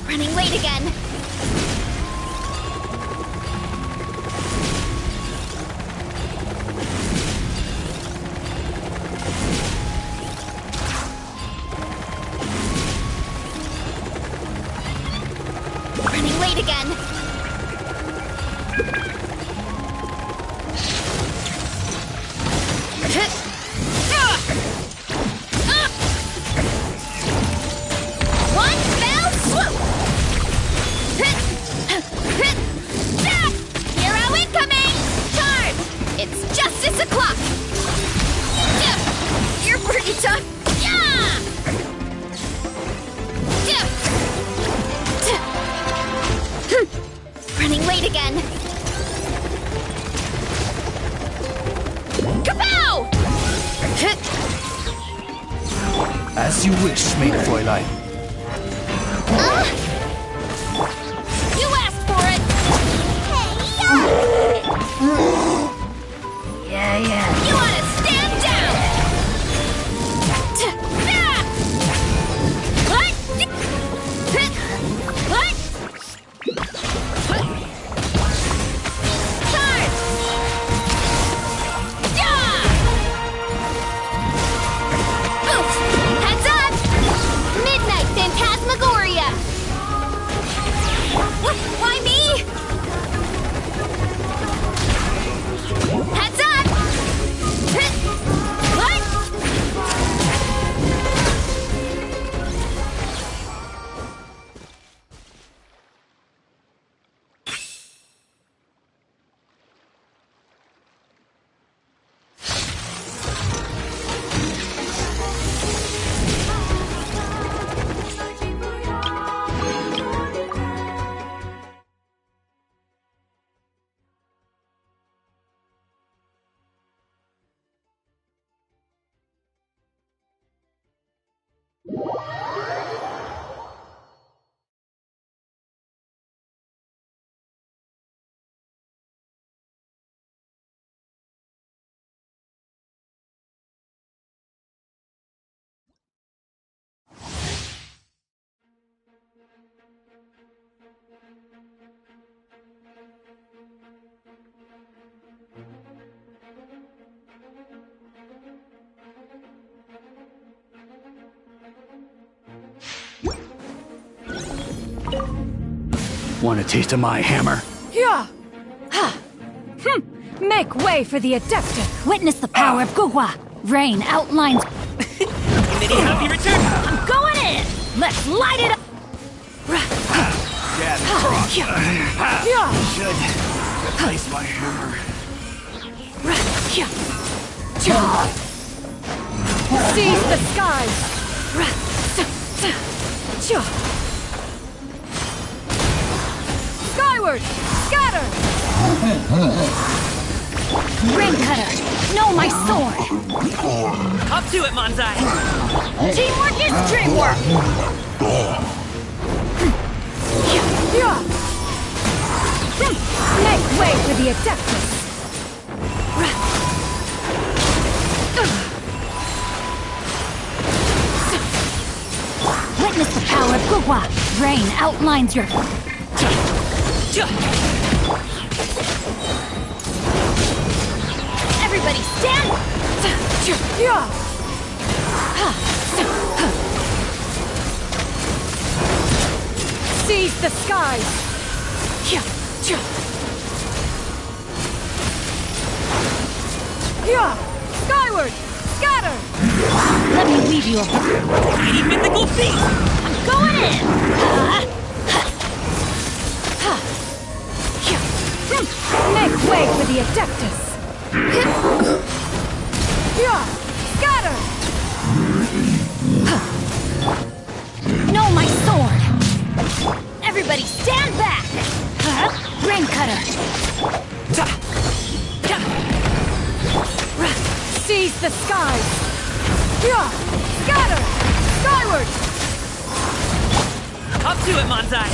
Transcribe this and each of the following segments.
Running late again. Running late again. One fell swoop! Hero incoming! Charge! It's justice o'clock! You're pretty tough! Yeah! Running late again. Kapow! As you wish, maid Fräulein. You asked for it! Yeah. You ought to stand down! Charge! Heads up! Midnight Phantasmagoria! What? Why me? Heads up! What? Want a taste of my hammer? Yeah. Make way for the Adeptus. Witness the power of Gugwa. Rain outlines. Committee, happy return! I'm going in. Let's light it up. Yeah, cross. Should replace my hammer. Seize the skies. Skyward! Scatter! Rain cutter! Know my sword! Up to it, Manzai! Teamwork is dreamwork! Make way for the Adeptus! Witness the power of Gugwa! Rain outlines your... Everybody stand! Seize the skies! Skyward! Scatter! Let me weave you a... Mighty mythical beast! I'm going in! Make way for the Adeptus! Scatter! Know my sword! Everybody stand back! Rain cutter! Seize the skies! Scatter! Skyward! Up to it, Manzai!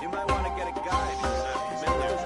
You might want to get a guide. Been there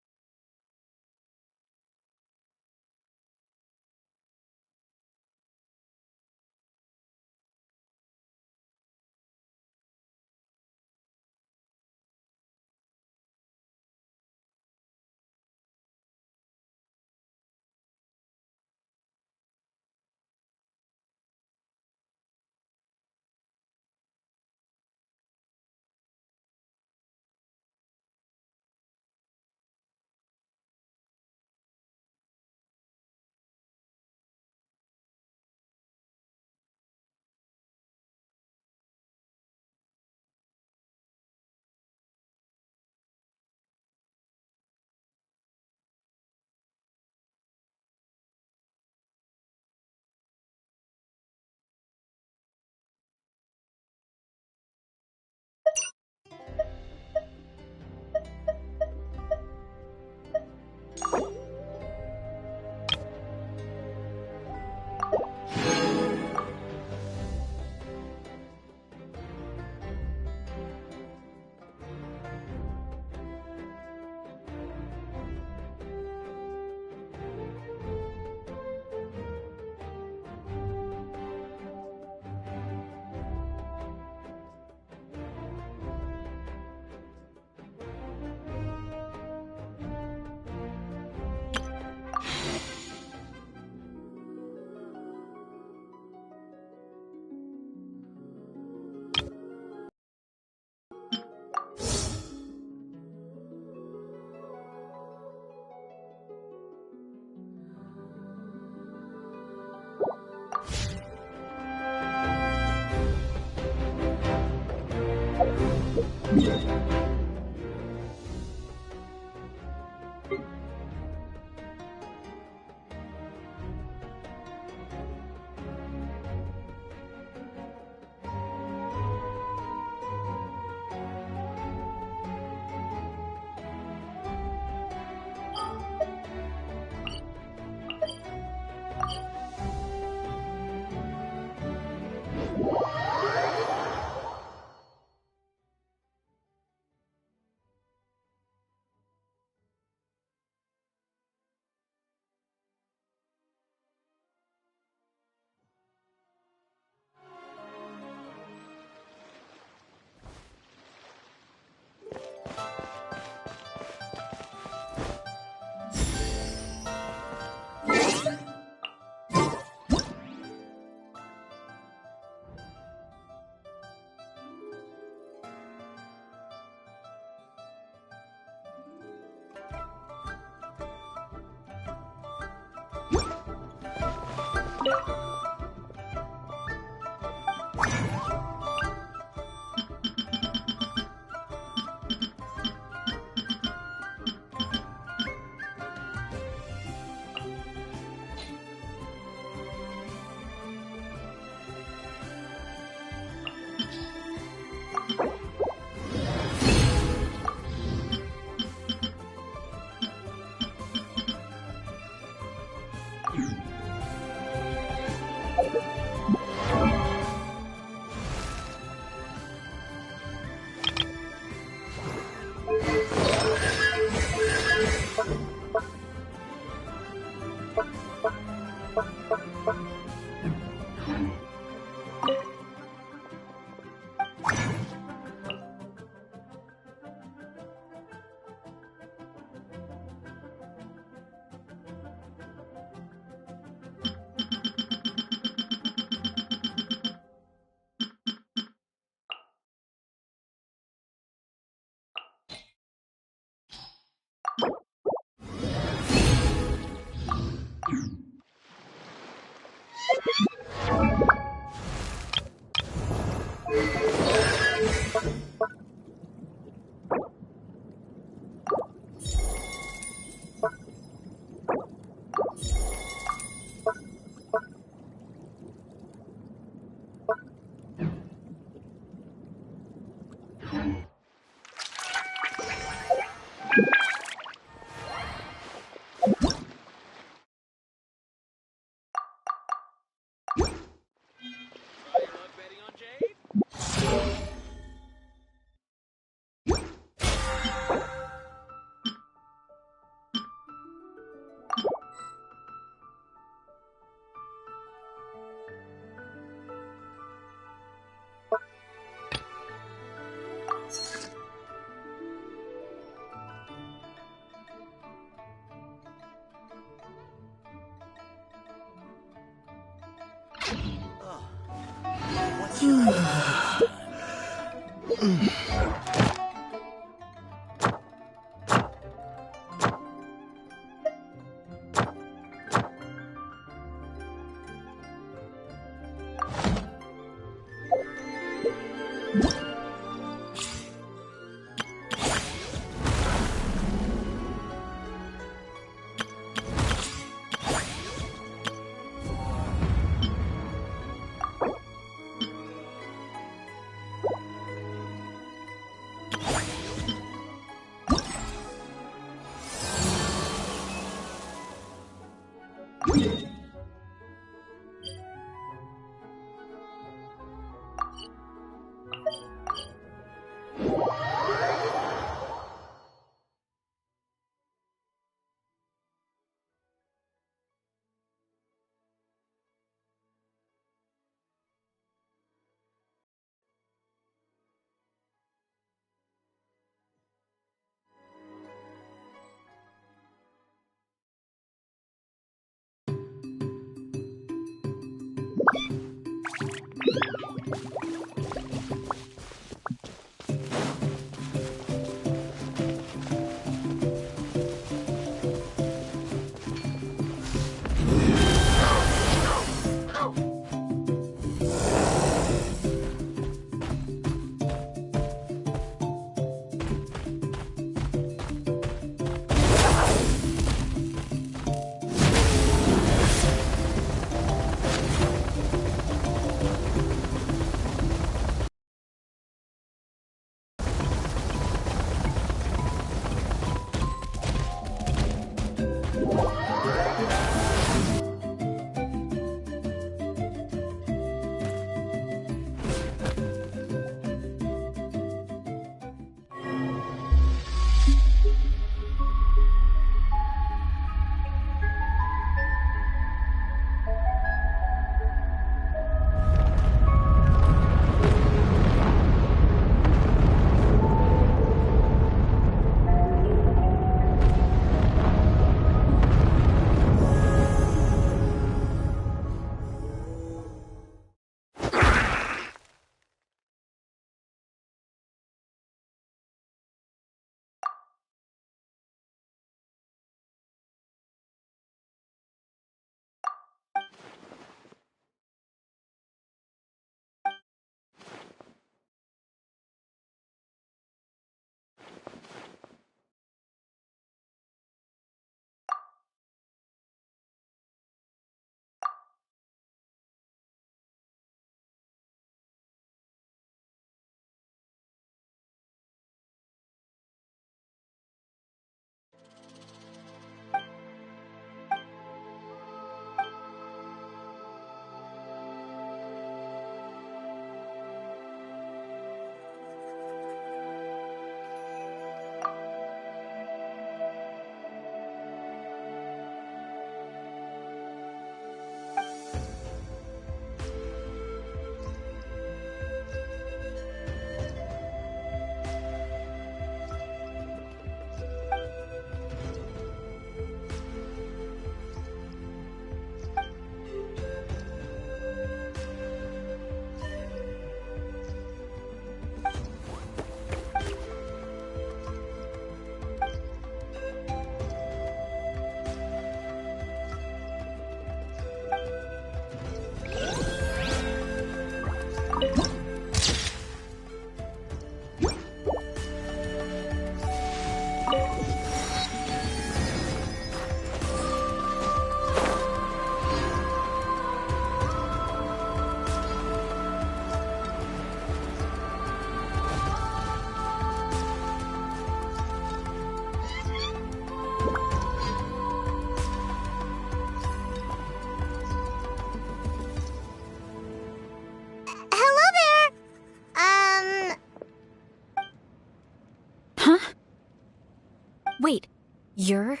Wait, you're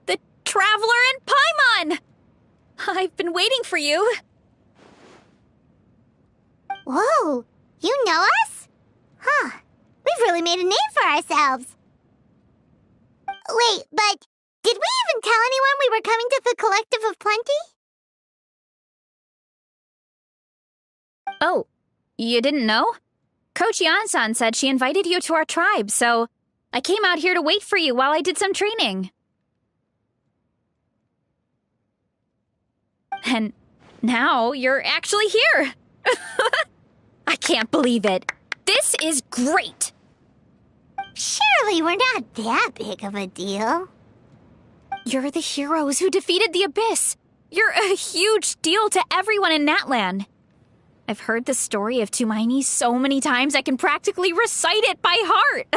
the Traveler in Paimon! I've been waiting for you. Whoa, you know us? Huh, we've really made a name for ourselves. Wait, but did we even tell anyone we were coming to the Collective of Plenty? Oh, you didn't know? Coach Yan-san said she invited you to our tribe, so I came out here to wait for you while I did some training. And now you're actually here. I can't believe it. This is great. Surely we're not that big of a deal. You're the heroes who defeated the Abyss. You're a huge deal to everyone in Natlan. I've heard the story of Tumaini so many times I can practically recite it by heart.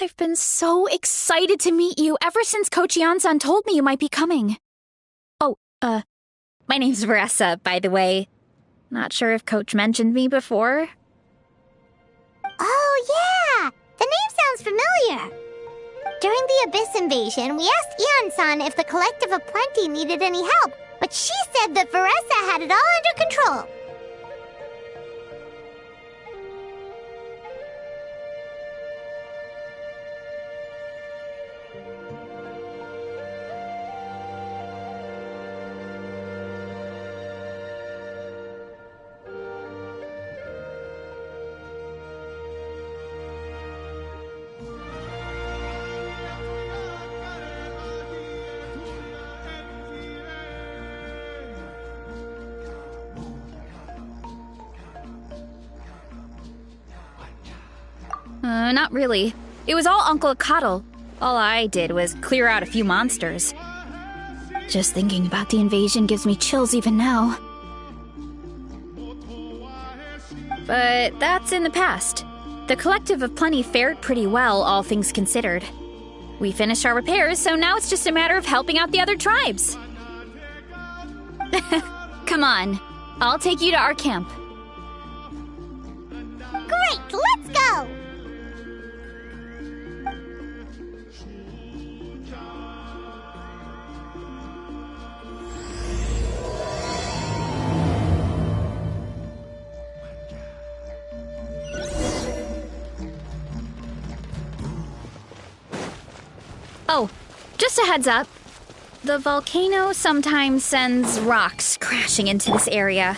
I've been so excited to meet you ever since Coach Yan-san told me you might be coming. Oh, my name's Veressa, by the way. Not sure if Coach mentioned me before. Oh, yeah! The name sounds familiar. During the Abyss invasion, we asked Ian-san if the Collective of Plenty needed any help, but she said that Veressa had it all under control. Not really. It was all Uncle Akatl. All I did was clear out a few monsters. Just thinking about the invasion gives me chills even now. But that's in the past. The Collective of Plenty fared pretty well, all things considered. We finished our repairs, so now it's just a matter of helping out the other tribes. Come on, I'll take you to our camp. Great, let's go! Oh, just a heads up. The volcano sometimes sends rocks crashing into this area.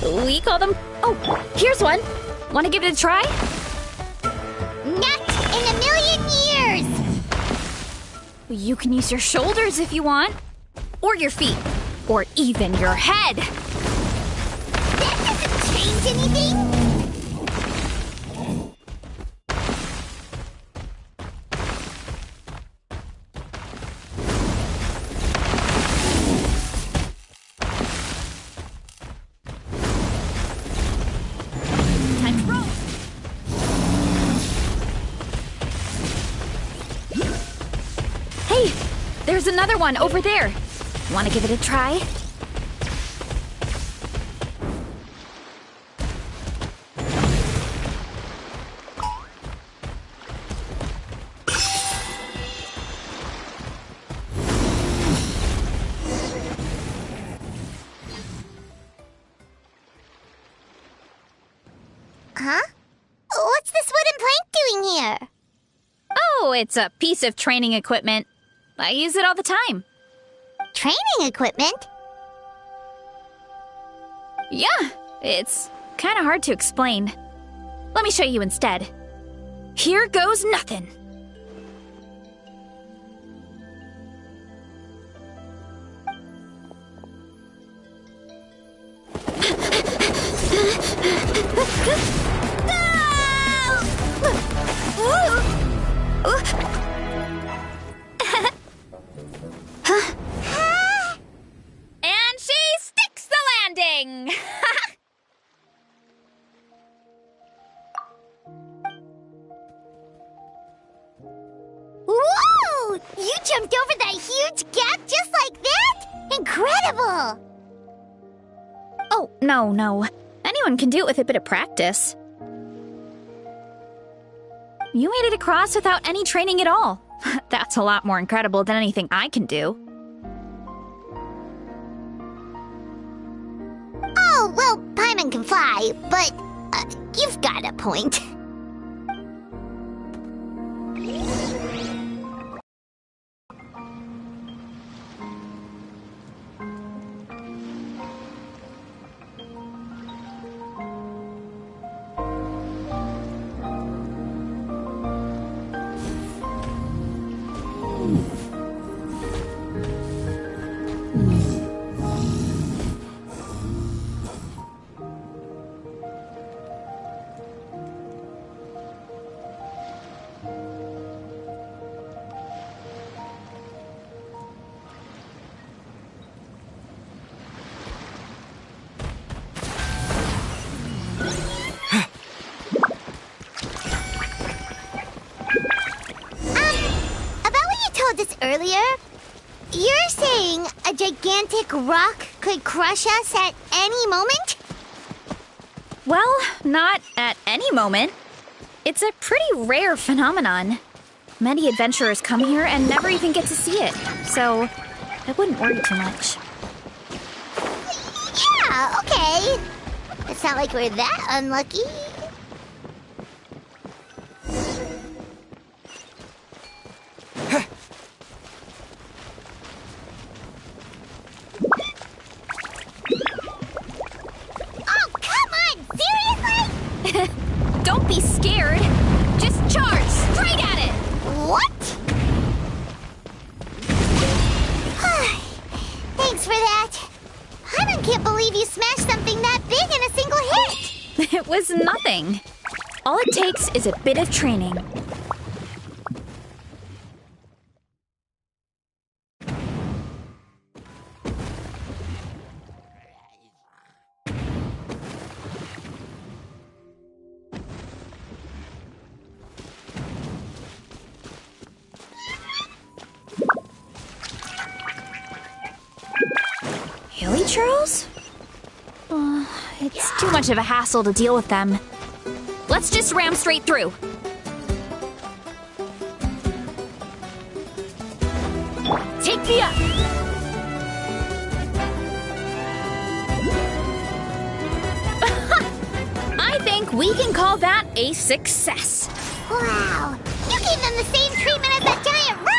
We call them... Oh, here's one. Want to give it a try? Not in a million years! You can use your shoulders if you want. Or your feet. Or even your head. That doesn't change anything! Time to roll. Hey, there's another one over there. Want to give it a try? Huh? What's this wooden plank doing here? Oh, it's a piece of training equipment. I use it all the time. Training equipment? Yeah, it's kind of hard to explain. Let me show you instead. Here goes nothing. And she sticks the landing! Whoa! You jumped over that huge gap just like that? Incredible! Oh, no. Anyone can do it with a bit of practice. You made it across without any training at all. That's a lot more incredible than anything I can do. Oh, well, Paimon can fly, but you've got a point. Earlier, you're saying a gigantic rock could crush us at any moment? Well, not at any moment. It's a pretty rare phenomenon. Many adventurers come here and never even get to see it, so I wouldn't worry too much. Yeah, okay. It's not like we're that unlucky. Don't be scared. Just charge straight at it. What? Thanks for that. I can't believe you smashed something that big in a single hit. It was nothing. All it takes is a bit of training. Hilly churls? It's too much of a hassle to deal with them. Let's just ram straight through. Take me up! I think we can call that a success. Wow, you gave them the same treatment as that giant rock!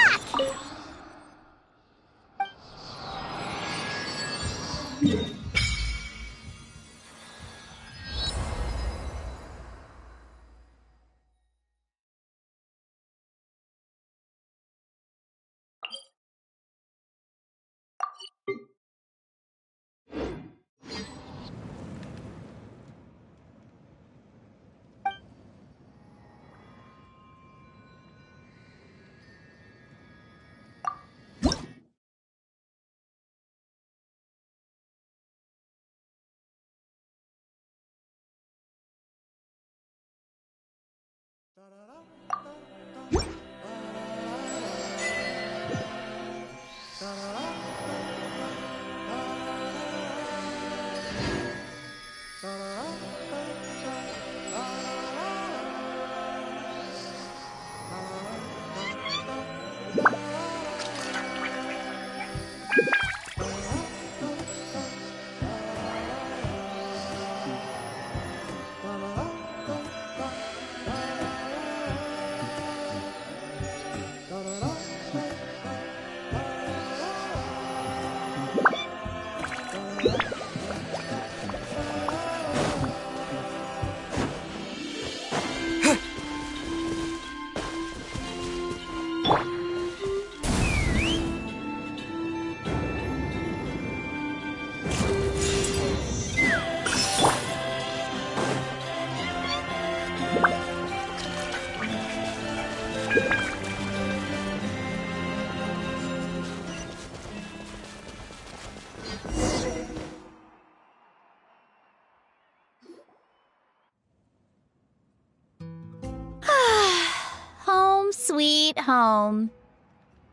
Sweet home.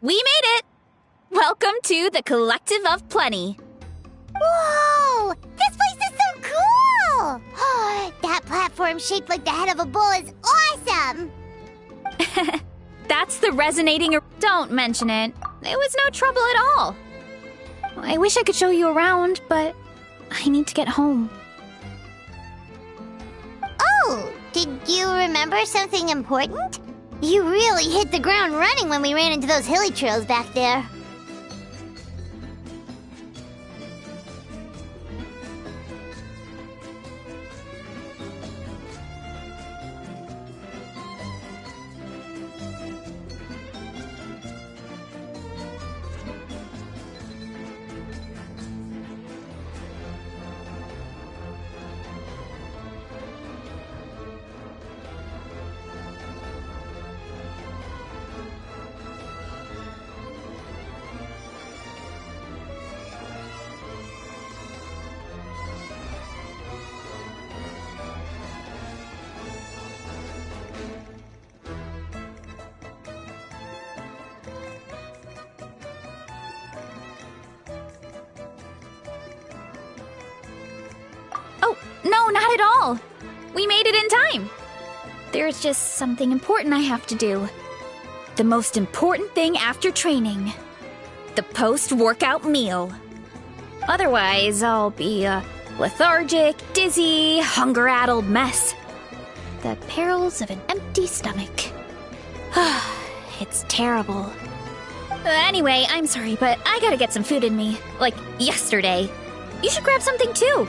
We made it! Welcome to the Collective of Plenty. Whoa! This place is so cool! That platform shaped like the head of a bull is awesome! That's the resonating... Don't mention it. It was no trouble at all. I wish I could show you around, but I need to get home. Oh, did you remember something important? You really hit the ground running when we ran into those hilly trails back there. No, not at all. We made it in time. There's just something important I have to do. The most important thing after training. The post-workout meal. Otherwise, I'll be a lethargic, dizzy, hunger-addled mess. The perils of an empty stomach. It's terrible. Anyway, I'm sorry, but I gotta get some food in me. Like, yesterday. You should grab something too.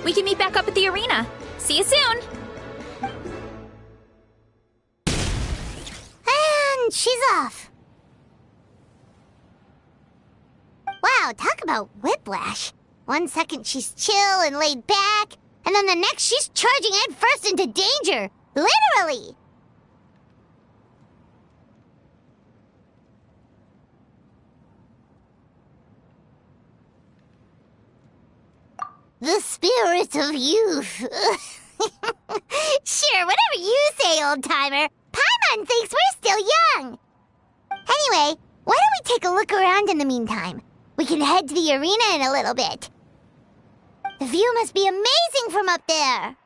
We can meet back up at the arena. See you soon! And she's off. Wow, talk about whiplash. 1 second she's chill and laid back, and then the next she's charging headfirst into danger. Literally! The spirit of youth. Sure, whatever you say, old-timer. Paimon thinks we're still young. Anyway, why don't we take a look around in the meantime? We can head to the arena in a little bit. The view must be amazing from up there.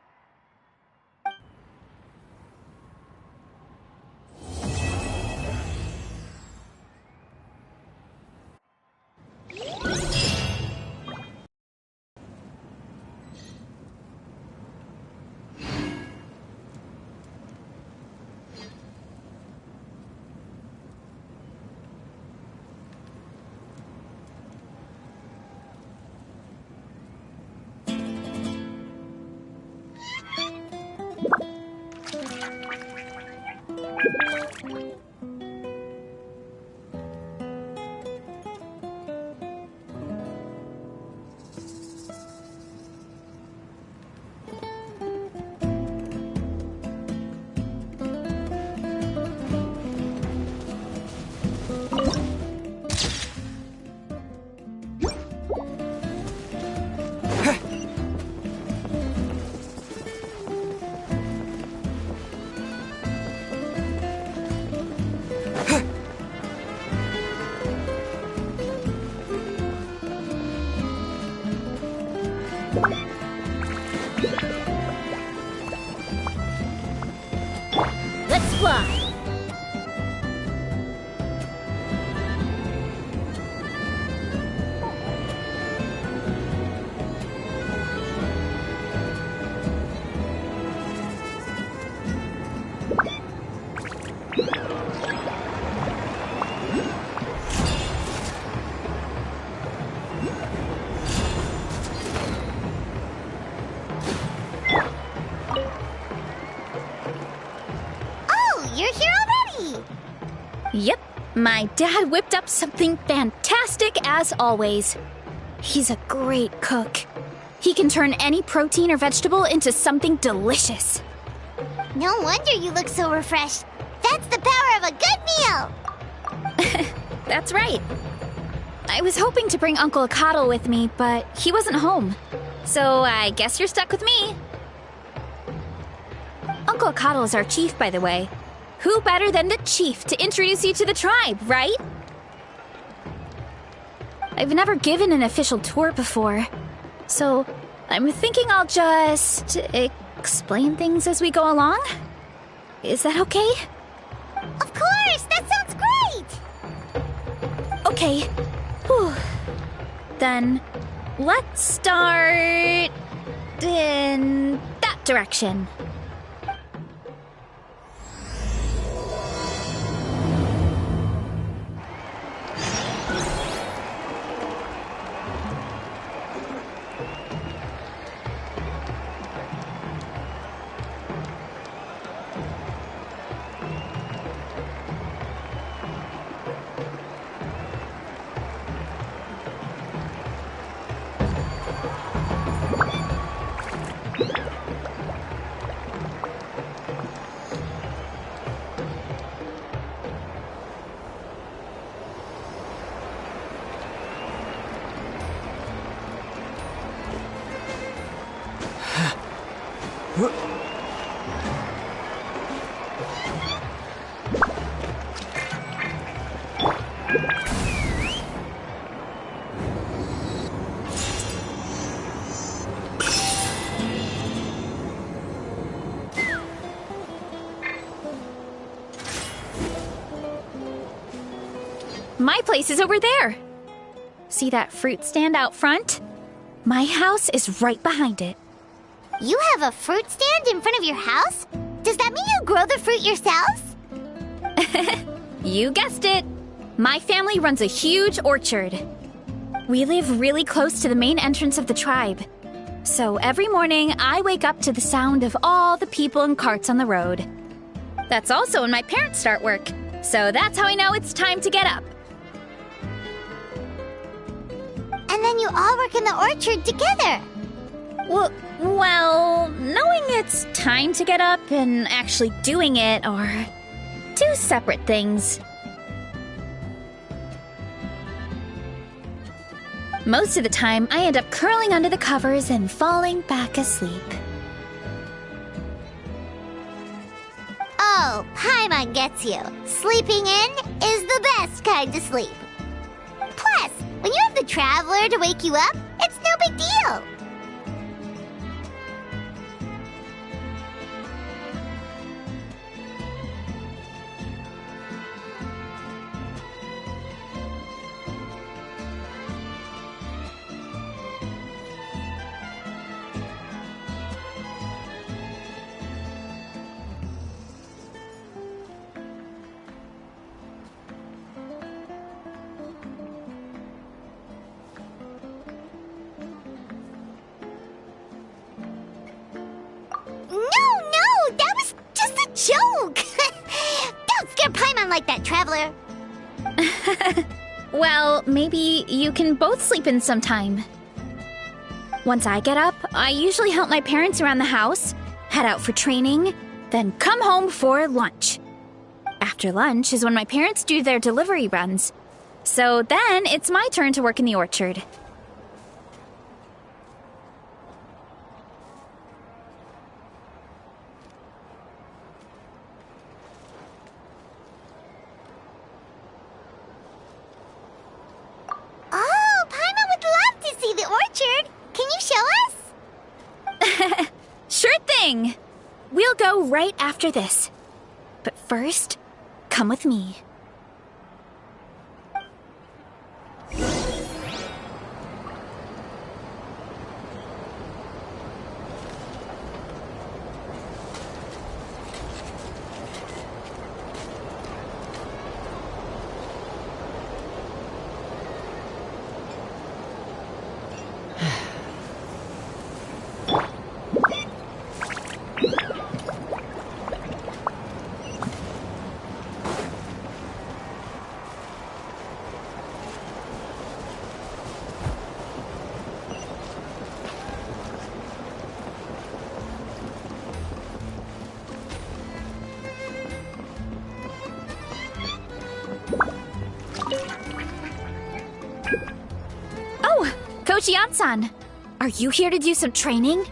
Let's fly! You're here already! Yep, my dad whipped up something fantastic as always. He's a great cook. He can turn any protein or vegetable into something delicious. No wonder you look so refreshed. That's the power of a good meal! That's right. I was hoping to bring Uncle Coddle with me, but he wasn't home. So I guess you're stuck with me. Uncle Coddle is our chief, by the way. Who better than the chief to introduce you to the tribe, right? I've never given an official tour before, so I'm thinking I'll just explain things as we go along. Is that okay? Of course! That sounds great! Okay. Whew. Then, let's start in that direction. My place is over there. See that fruit stand out front? My house is right behind it. You have a fruit stand in front of your house? Does that mean you grow the fruit yourselves? You guessed it. My family runs a huge orchard. We live really close to the main entrance of the tribe. So every morning, I wake up to the sound of all the people and carts on the road. That's also when my parents start work. So that's how I know it's time to get up. And then you all work in the orchard together. Well, knowing it's time to get up and actually doing it are two separate things. Most of the time, I end up curling under the covers and falling back asleep. Oh, Paimon gets you. Sleeping in is the best kind of sleep. Plus, when you have the Traveler to wake you up, it's no big deal. No, that was just a joke. Don't scare Paimon like that, Traveler. Well, maybe you can both sleep in sometime. Once I get up, I usually help my parents around the house, head out for training, then come home for lunch. After lunch is when my parents do their delivery runs. So then it's my turn to work in the orchard. Oh, Paimon would love to see the orchard. Can you show us? Sure thing! We'll go right after this. But first, come with me. Oh, Coach Yan-san, are you here to do some training?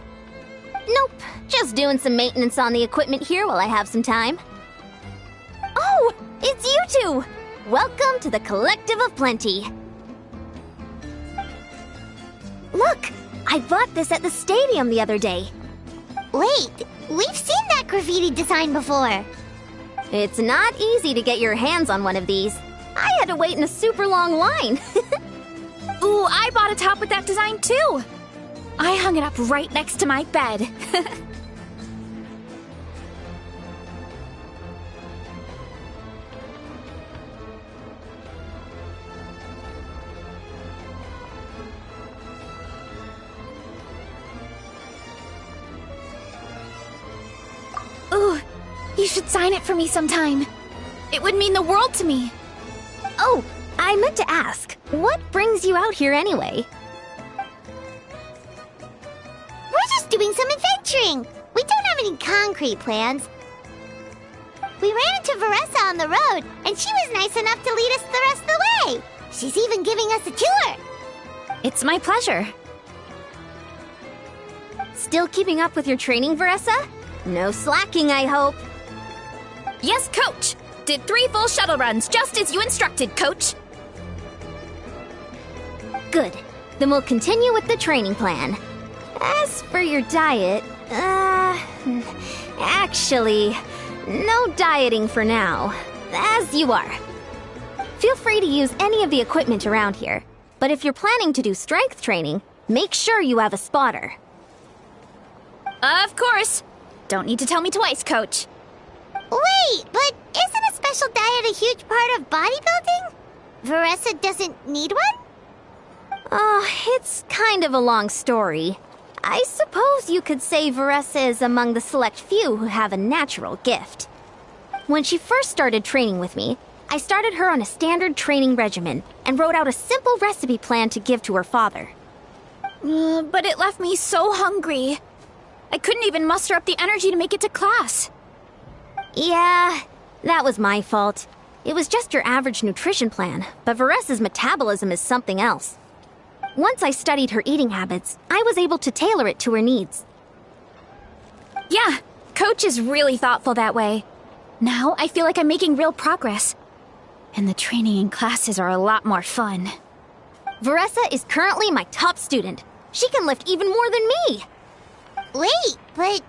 Nope, just doing some maintenance on the equipment here while I have some time. Oh, it's you two! Welcome to the Collective of Plenty. Look, I bought this at the stadium the other day. Wait, we've seen that graffiti design before. It's not easy to get your hands on one of these. I had to wait in a super long line. Ooh, I bought a top with that design too. I hung it up right next to my bed. Ooh, you should sign it for me sometime. It would mean the world to me. Oh, I meant to ask, what brings you out here anyway? We're just doing some adventuring. We don't have any concrete plans. We ran into Veressa on the road, and she was nice enough to lead us the rest of the way. She's even giving us a tour. It's my pleasure. Still keeping up with your training, Veressa? No slacking, I hope. Yes, Coach! Did 3 full shuttle runs, just as you instructed, Coach! Good. Then we'll continue with the training plan. As for your diet, actually, no dieting for now. As you are. Feel free to use any of the equipment around here, but if you're planning to do strength training, make sure you have a spotter. Of course! Don't need to tell me twice, Coach. Wait, but isn't a special diet a huge part of bodybuilding? Veressa doesn't need one? Oh, it's kind of a long story. I suppose you could say Veressa is among the select few who have a natural gift. When she first started training with me, I started her on a standard training regimen and wrote out a simple recipe plan to give to her father. But it left me so hungry. I couldn't even muster up the energy to make it to class. Yeah, that was my fault. It was just your average nutrition plan, but Veressa's metabolism is something else. Once I studied her eating habits, I was able to tailor it to her needs. Yeah, Coach is really thoughtful that way. Now I feel like I'm making real progress. And the training and classes are a lot more fun. Veressa is currently my top student. She can lift even more than me. Wait, but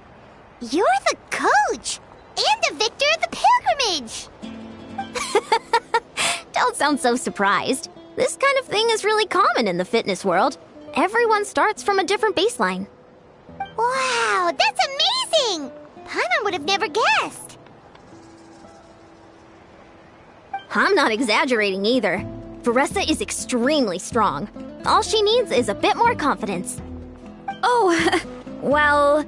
you're the coach and the victor of the pilgrimage. Don't sound so surprised. This kind of thing is really common in the fitness world. Everyone starts from a different baseline. Wow, that's amazing! Paimon would have never guessed. I'm not exaggerating either. Veressa is extremely strong. All she needs is a bit more confidence. Oh, well,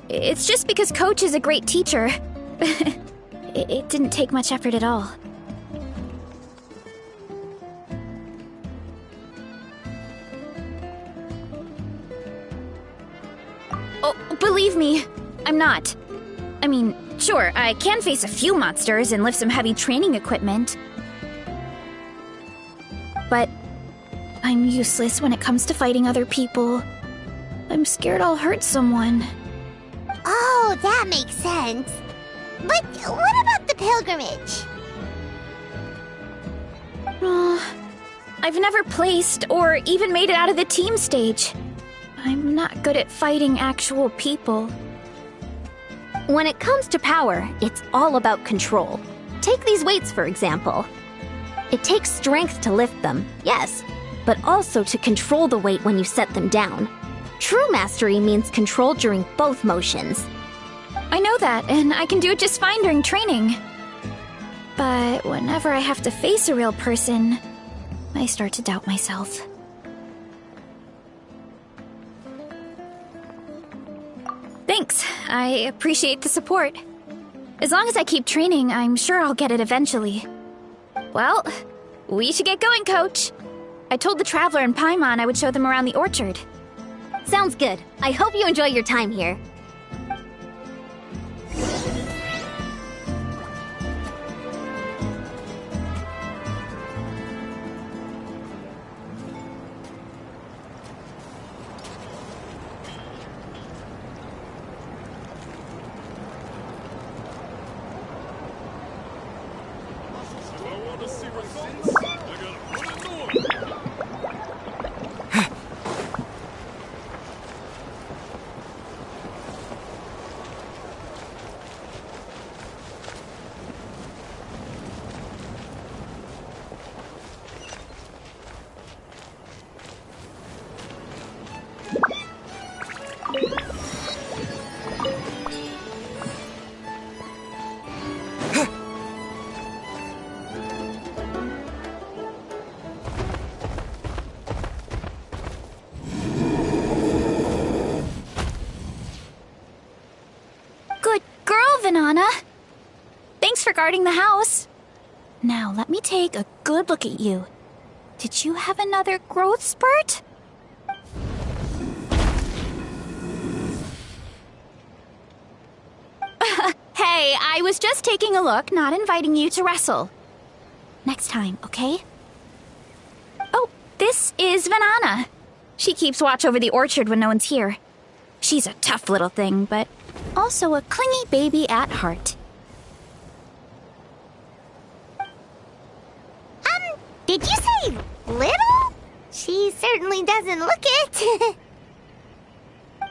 it's just because Coach is a great teacher. It didn't take much effort at all. Oh, believe me, I'm not. I mean, sure, I can face a few monsters and lift some heavy training equipment. But I'm useless when it comes to fighting other people. I'm scared I'll hurt someone. Oh, that makes sense. But what about the pilgrimage? I've never placed or even made it out of the team stage. I'm not good at fighting actual people. When it comes to power, it's all about control. Take these weights, for example. It takes strength to lift them, yes, but also to control the weight when you set them down. True mastery means control during both motions. I know that, and I can do it just fine during training. But whenever I have to face a real person, I start to doubt myself. Thanks. I appreciate the support. As long as I keep training, I'm sure I'll get it eventually. Well, we should get going, Coach. I told the Traveler and Paimon I would show them around the orchard. Sounds good. I hope you enjoy your time here. Vanana. Thanks for guarding the house. Now, let me take a good look at you. Did you have another growth spurt? Hey, I was just taking a look, not inviting you to wrestle. Next time, okay? Oh, this is Vanana. She keeps watch over the orchard when no one's here. She's a tough little thing, but also a clingy baby at heart. Did you say little? She certainly doesn't look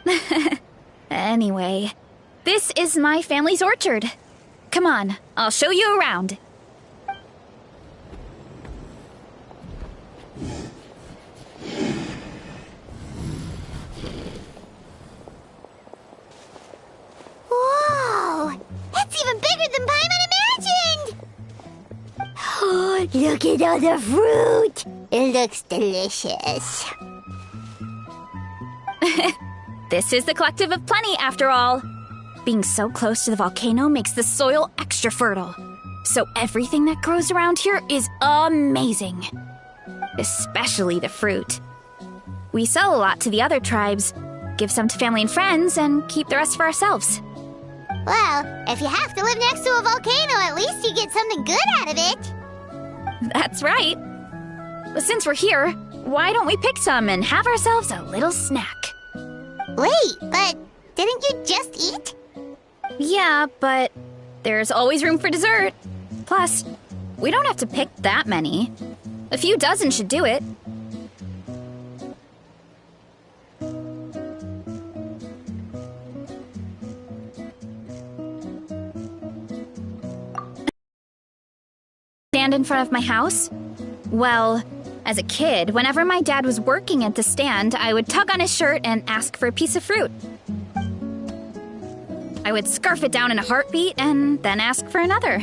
it. Anyway, this is my family's orchard. Come on, I'll show you around. Whoa! It's even bigger than Paimon imagined! Oh, look at all the fruit! It looks delicious. This is the Collective of Plenty, after all. Being so close to the volcano makes the soil extra fertile. So everything that grows around here is amazing. Especially the fruit. We sell a lot to the other tribes, give some to family and friends, and keep the rest for ourselves. Well, if you have to live next to a volcano, at least you get something good out of it. That's right. But since we're here, why don't we pick some and have ourselves a little snack? Wait, but didn't you just eat? Yeah, but there's always room for dessert. Plus, we don't have to pick that many. A few dozen should do it. Stand in front of my house? Well, as a kid, whenever my dad was working at the stand, I would tug on his shirt and ask for a piece of fruit. I would scarf it down in a heartbeat and then ask for another.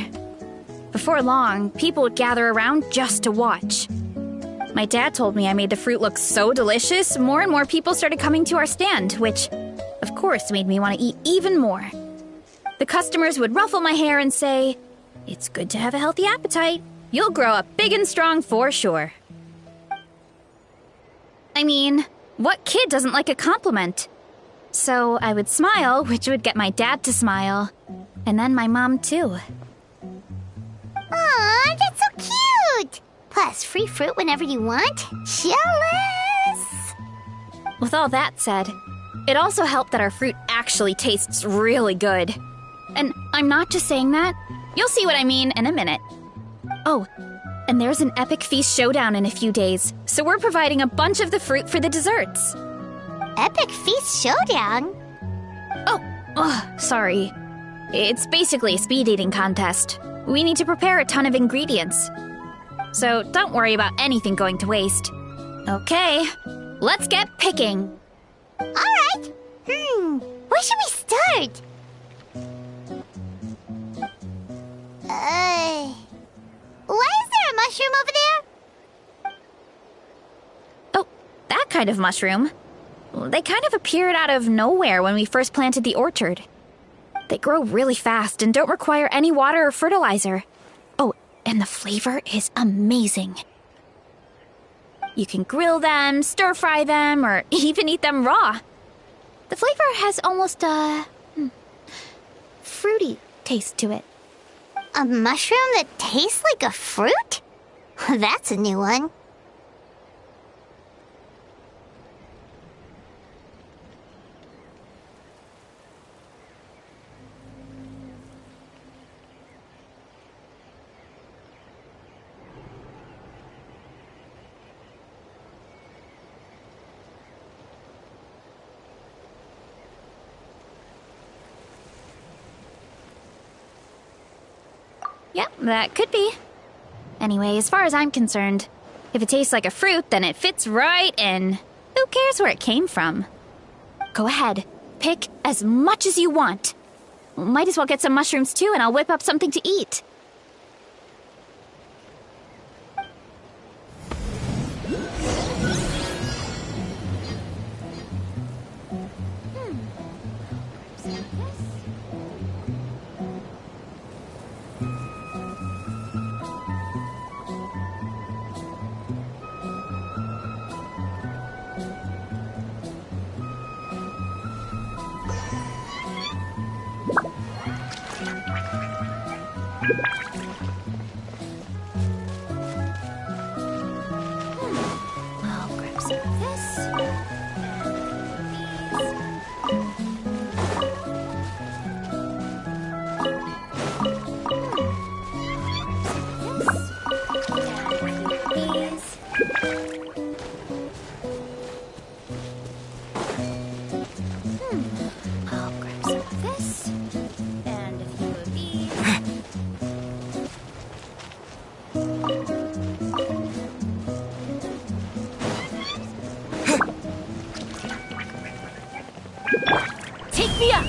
Before long, people would gather around just to watch. My dad told me I made the fruit look so delicious, more and more people started coming to our stand, which, of course, made me want to eat even more. The customers would ruffle my hair and say, "It's good to have a healthy appetite. You'll grow up big and strong for sure." I mean, what kid doesn't like a compliment? So I would smile, which would get my dad to smile. And then my mom, too. Aw, that's so cute! Plus, free fruit whenever you want. Jealous! With all that said, it also helped that our fruit actually tastes really good. And I'm not just saying that. You'll see what I mean in a minute. Oh, and there's an epic feast showdown in a few days, so we're providing a bunch of the fruit for the desserts. Epic Feast Showdown? Sorry. It's basically a speed eating contest. We need to prepare a ton of ingredients. So don't worry about anything going to waste. Okay, let's get picking. Alright. Where should we start? Why is there a mushroom over there? Oh, that kind of mushroom. They kind of appeared out of nowhere when we first planted the orchard. They grow really fast and don't require any water or fertilizer. Oh, and the flavor is amazing. You can grill them, stir-fry them, or even eat them raw. The flavor has almost a fruity taste to it. A mushroom that tastes like a fruit? That's a new one. Yep, that could be. Anyway, as far as I'm concerned, if it tastes like a fruit, then it fits right in. Who cares where it came from? Go ahead, pick as much as you want. Might as well get some mushrooms too, and I'll whip up something to eat. I'll grab some of this. I'll grab some of this. And a few of these. Take me up!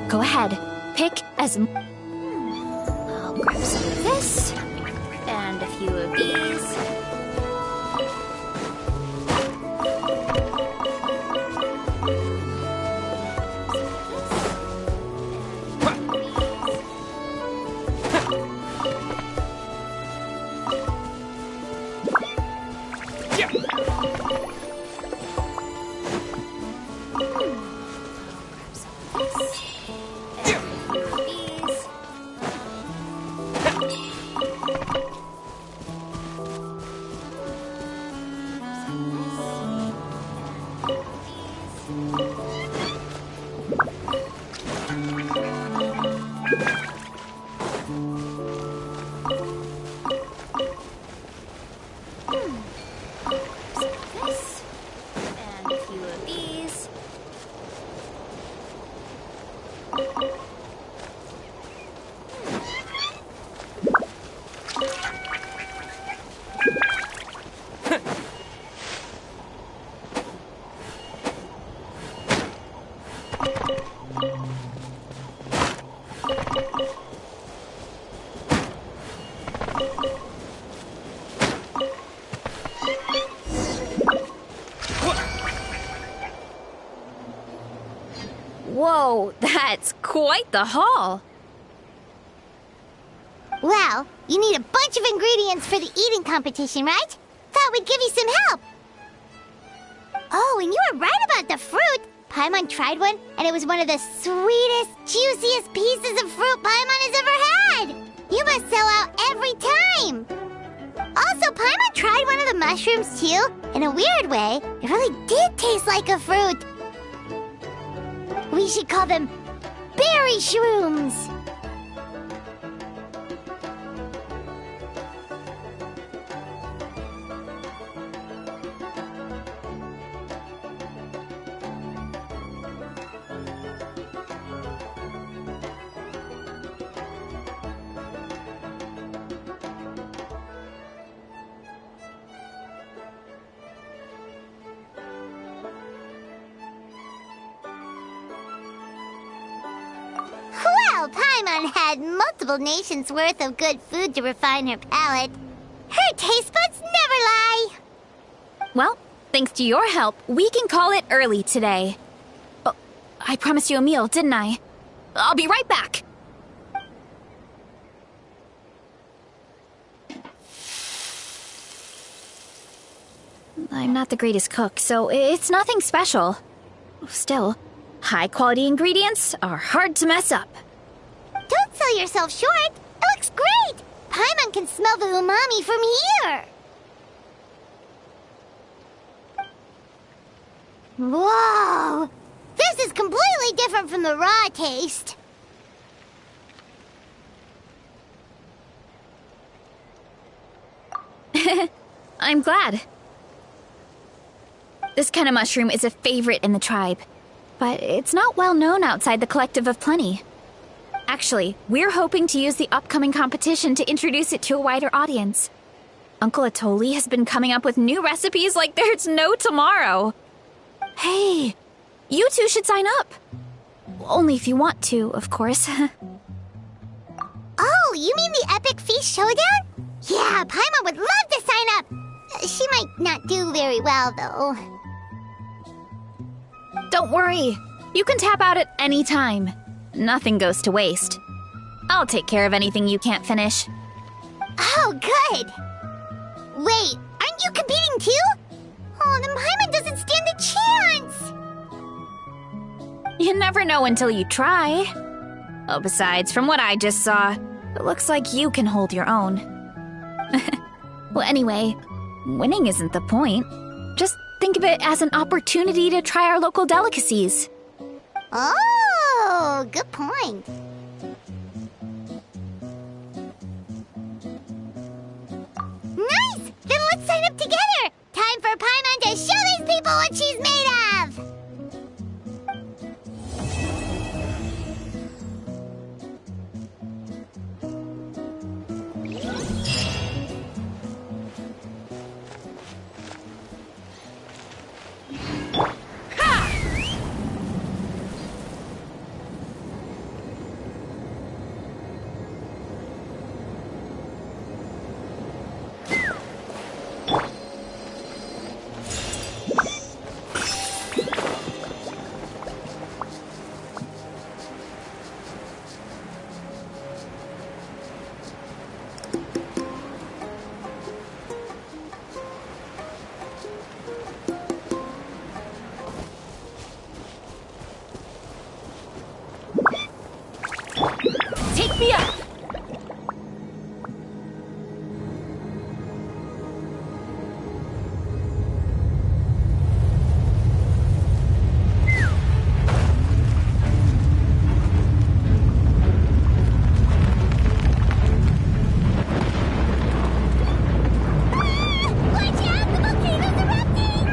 Go ahead. Pick as... I'll grab some of this. And a few of these. Whoa, that's quite the haul. Well, you need a bunch of ingredients for the eating competition, right? Thought we'd give you some help. Oh, and you were right about the fruit. Paimon tried one, and it was one of the sweetest, juiciest pieces of fruit Paimon has ever had. You must sell out every time. Also, Paimon tried one of the mushrooms, too. In a weird way, it really did taste like a fruit. We should call them berry shrooms. Well, Paimon had multiple nations' worth of good food to refine her palate. Her taste buds never lie. Well, thanks to your help, we can call it early today. Oh, I promised you a meal, didn't I? I'll be right back. I'm not the greatest cook, so it's nothing special. Still, high-quality ingredients are hard to mess up. Don't sell yourself short. It looks great. Paimon can smell the umami from here! Whoa! This is completely different from the raw taste. I'm glad. This kind of mushroom is a favorite in the tribe, but it's not well known outside the Collective of Plenty. Actually, we're hoping to use the upcoming competition to introduce it to a wider audience. Uncle Atoli has been coming up with new recipes like there's no tomorrow. Hey, you two should sign up. Only if you want to, of course. Oh, you mean the Epic Feast Showdown? Yeah, Paimon would love to sign up. She might not do very well, though. Don't worry. You can tap out at any time. Nothing goes to waste. I'll take care of anything you can't finish. Oh, good. Wait, aren't you competing too? Oh, then Paimon doesn't stand a chance. You never know until you try. Oh, besides, from what I just saw, it looks like you can hold your own. Well, anyway, winning isn't the point. Just think of it as an opportunity to try our local delicacies. Oh, good point. Nice! Then let's sign up together! Time for Paimon to show these people what she's made of! Take me up! Watch out! The volcano's erupting!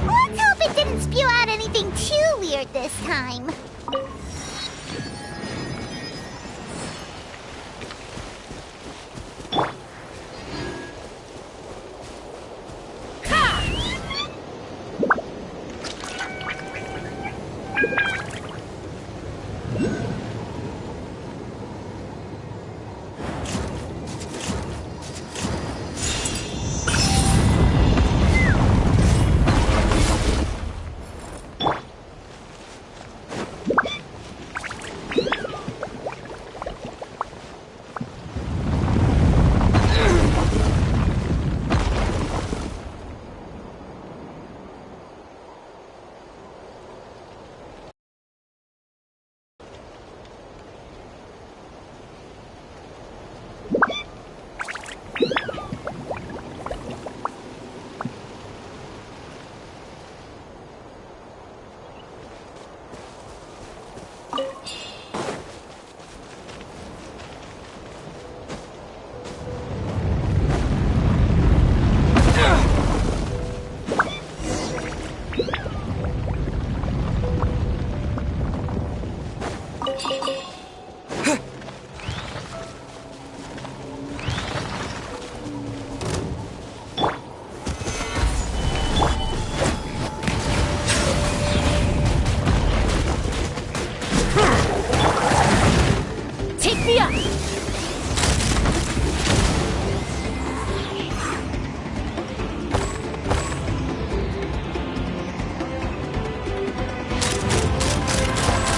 Let's hope it didn't spew out anything too weird this time.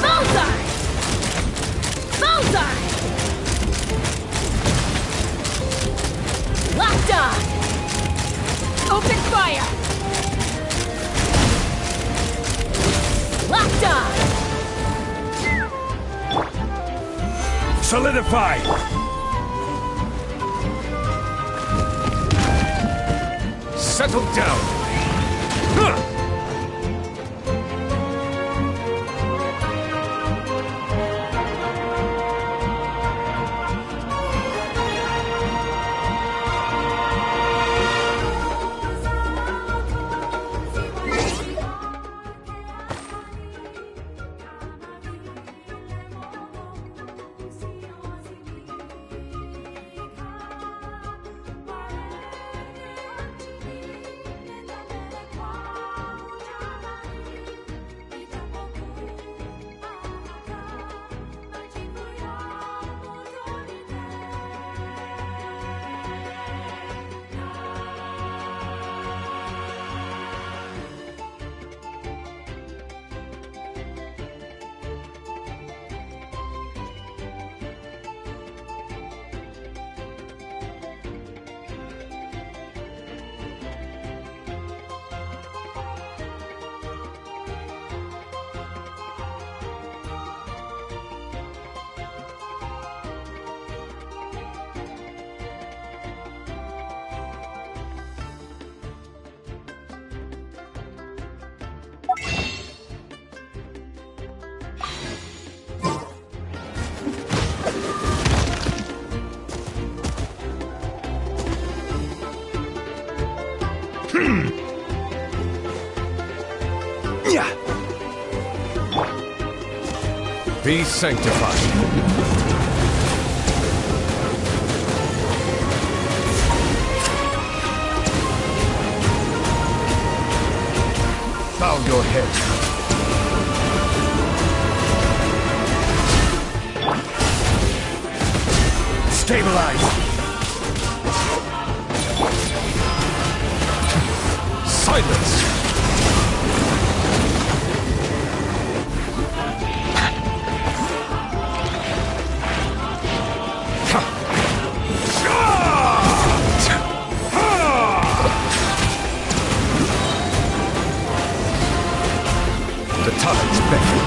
Bullseye! Bullseye! Locked on! Open fire! Locked on! Solidify! Settle down! Huh. Be sanctified. Bow your head. Stabilize. Silence. The tides beckon.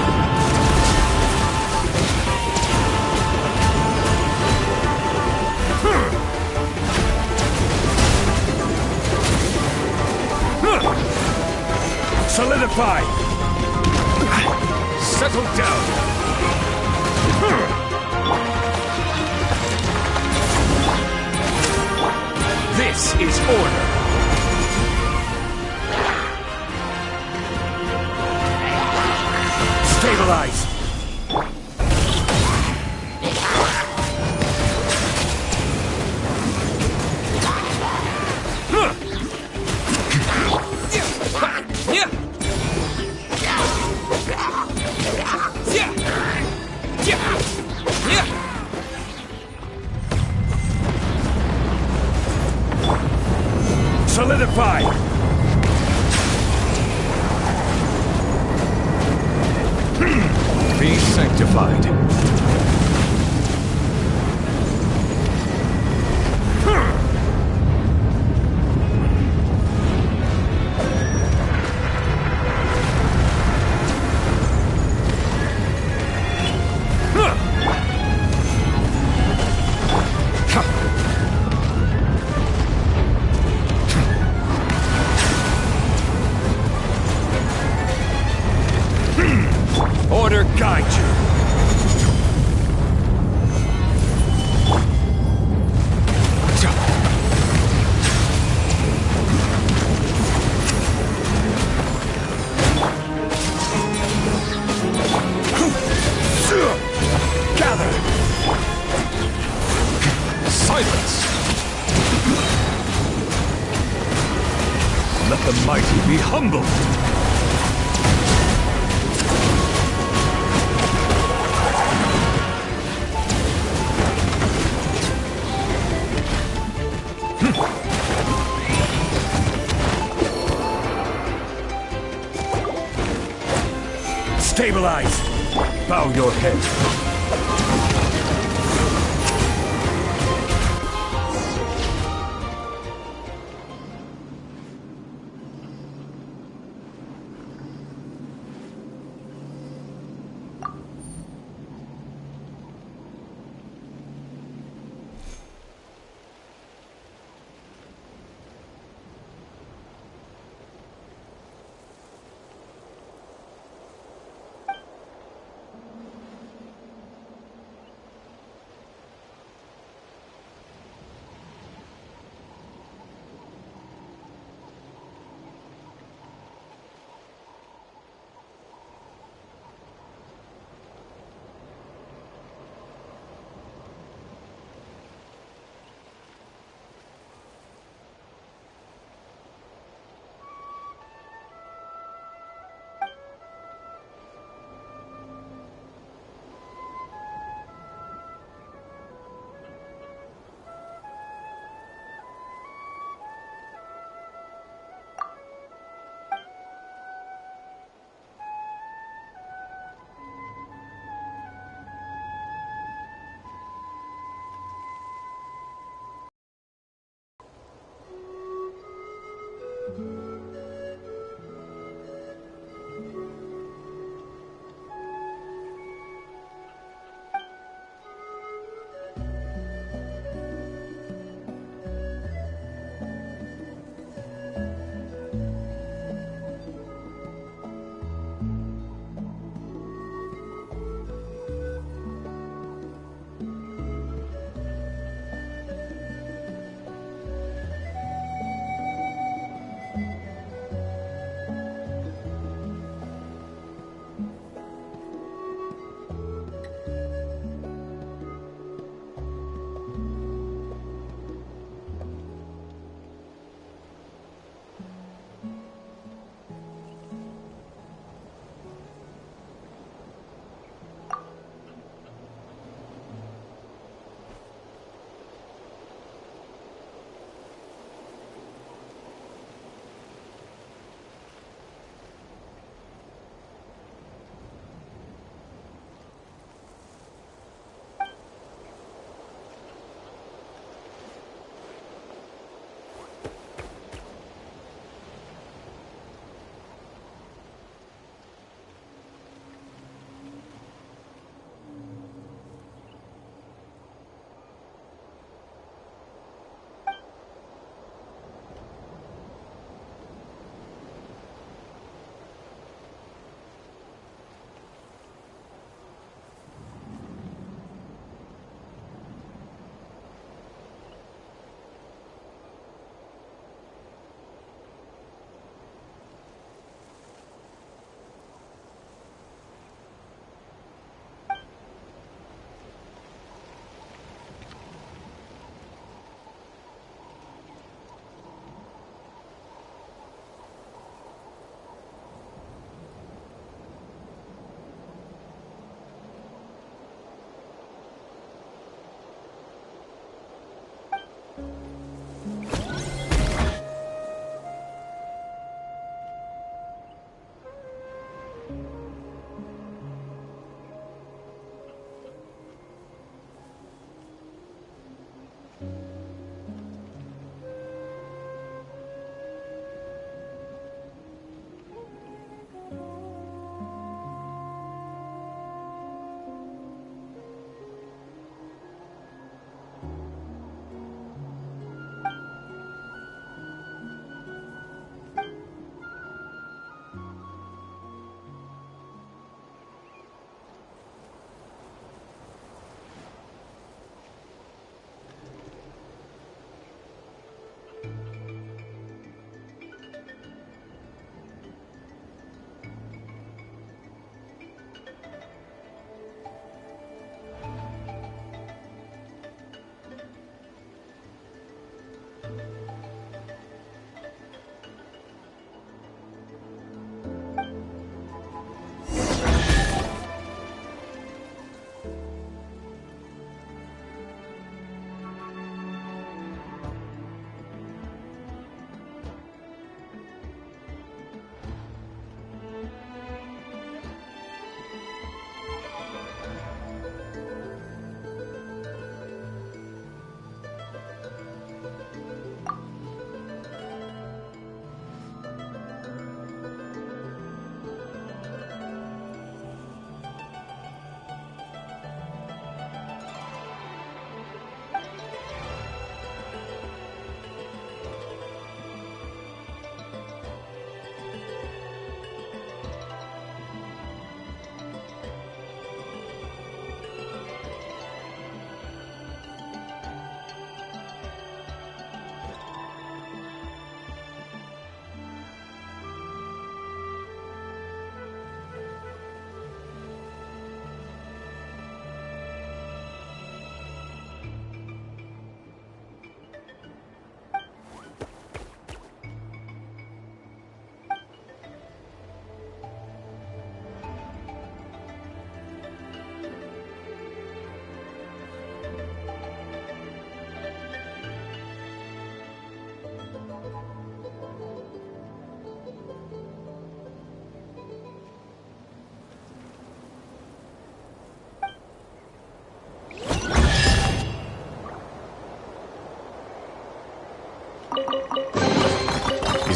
Solidify. Settle down. This is order. Stabilize! Solidify! Be sanctified. Order guide you. Gather. Silence. Let the mighty be humble. Stabilize! Bow your head.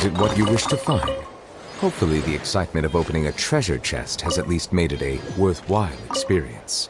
Is it what you wish to find? Hopefully the excitement of opening a treasure chest has at least made it a worthwhile experience.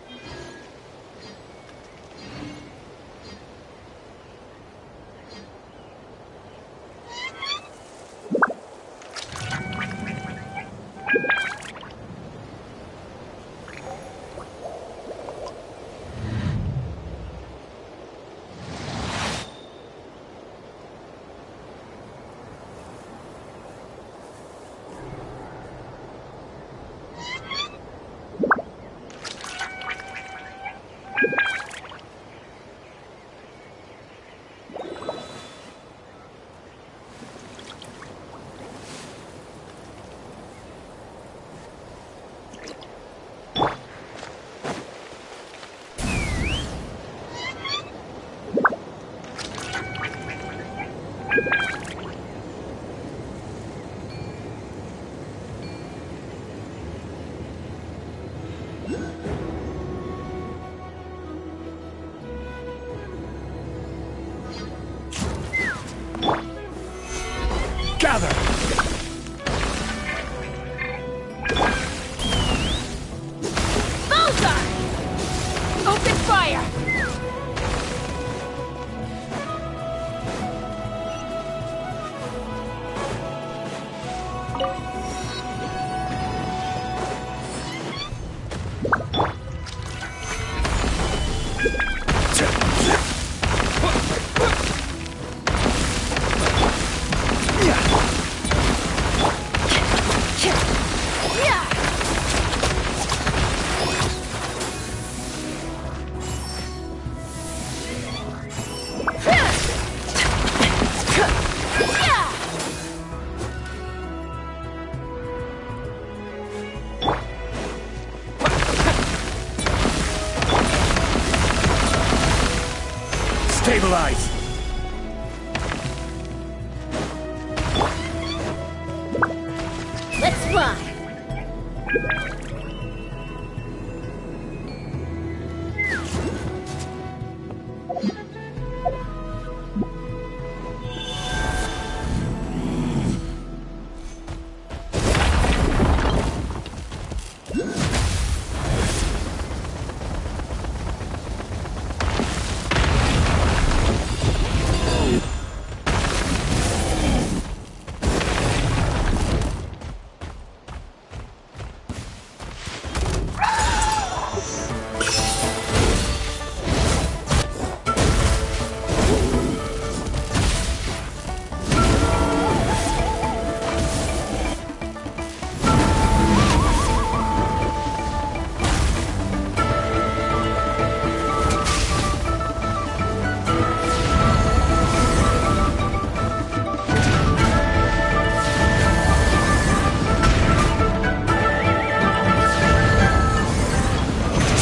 Gather! Bullseye! Open fire! Stabilize! Let's fly!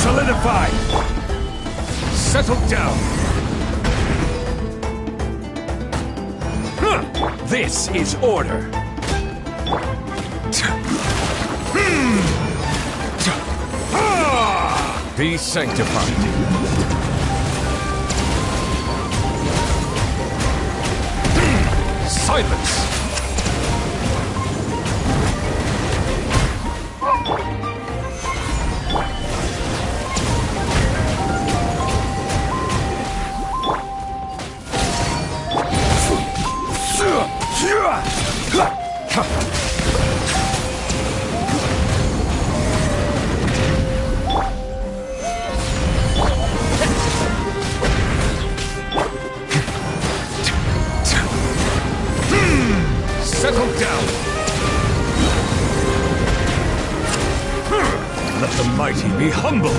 Solidify! Settle down! This is order! Be sanctified! Silence! Settle down! Let the mighty be humbled!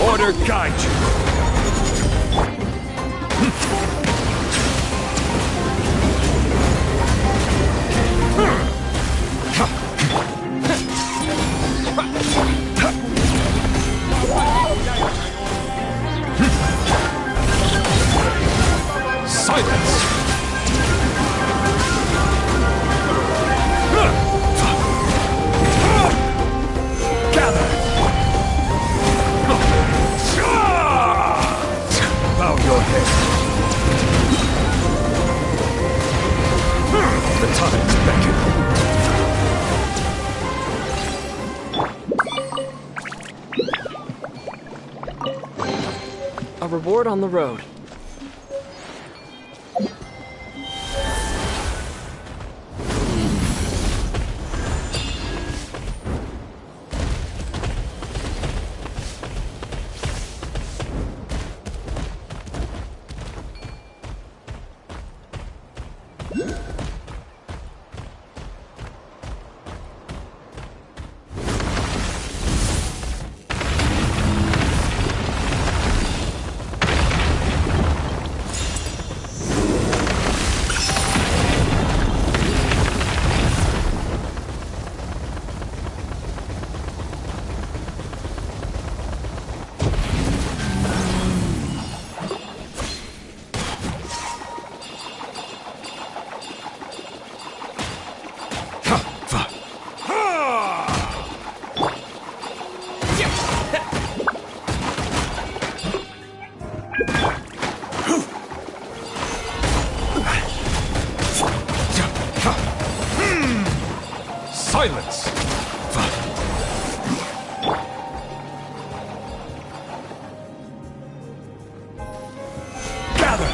Order guide you! Silence! The tides beckon. A reward on the road. Silence! Gather!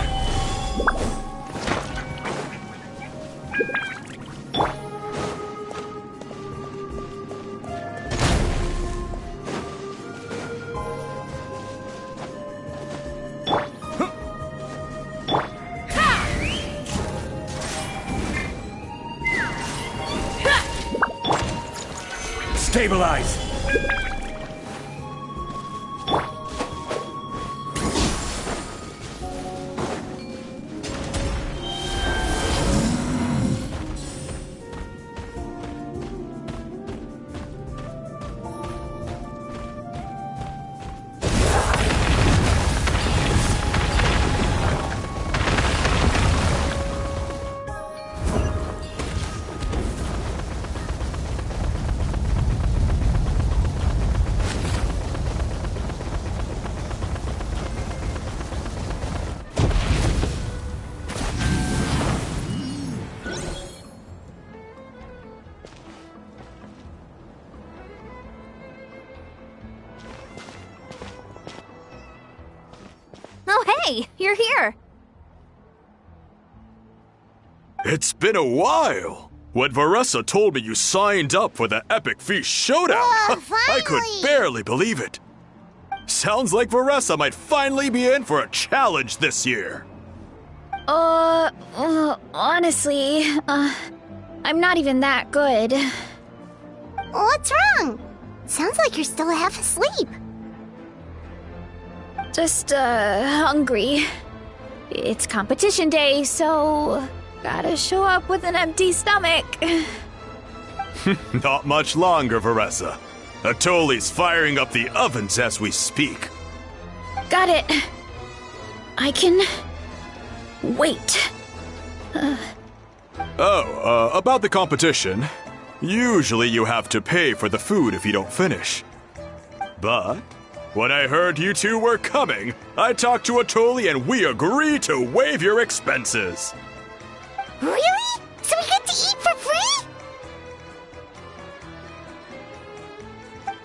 Stabilize! Oh, hey, you're here. It's been a while. When Veressa told me you signed up for the Epic Feast Showdown, I could finally! barely believe it. Sounds like Veressa might finally be in for a challenge this year. Honestly, I'm not even that good. What's wrong? Sounds like you're still half asleep. Just, hungry. It's competition day, so gotta show up with an empty stomach. Not much longer, Veressa. Atoli's firing up the ovens as we speak. Got it. I can wait. About the competition. Usually you have to pay for the food if you don't finish. But when I heard you two were coming, I talked to Atoli and we agreed to waive your expenses. Really? So we get to eat for free?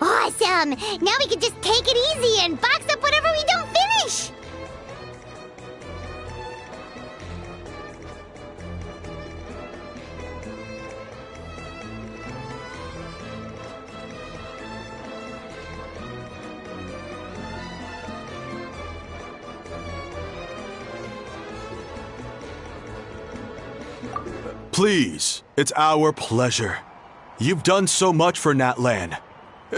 Awesome! Now we can just take it easy and box up whatever we don't finish! Please, it's our pleasure. You've done so much for Natlan.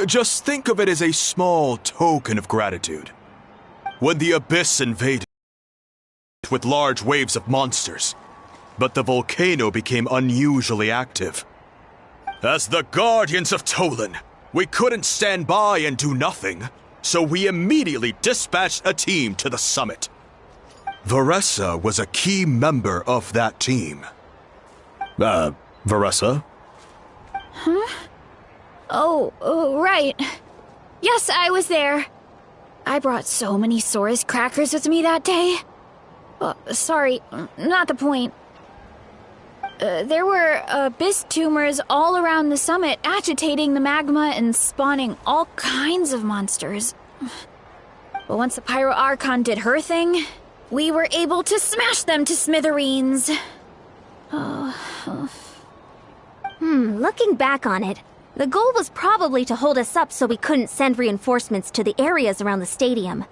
Just think of it as a small token of gratitude. When the Abyss invaded with large waves of monsters, but the volcano became unusually active. As the Guardians of Tolan, we couldn't stand by and do nothing, so we immediately dispatched a team to the summit. Veressa was a key member of that team. Veressa? Oh, right. Yes, I was there. I brought so many Saurus crackers with me that day. Sorry, not the point. There were abyss tumors all around the summit, agitating the magma and spawning all kinds of monsters. But once the Pyro Archon did her thing, we were able to smash them to smithereens. Looking back on it, the goal was probably to hold us up so we couldn't send reinforcements to the areas around the stadium.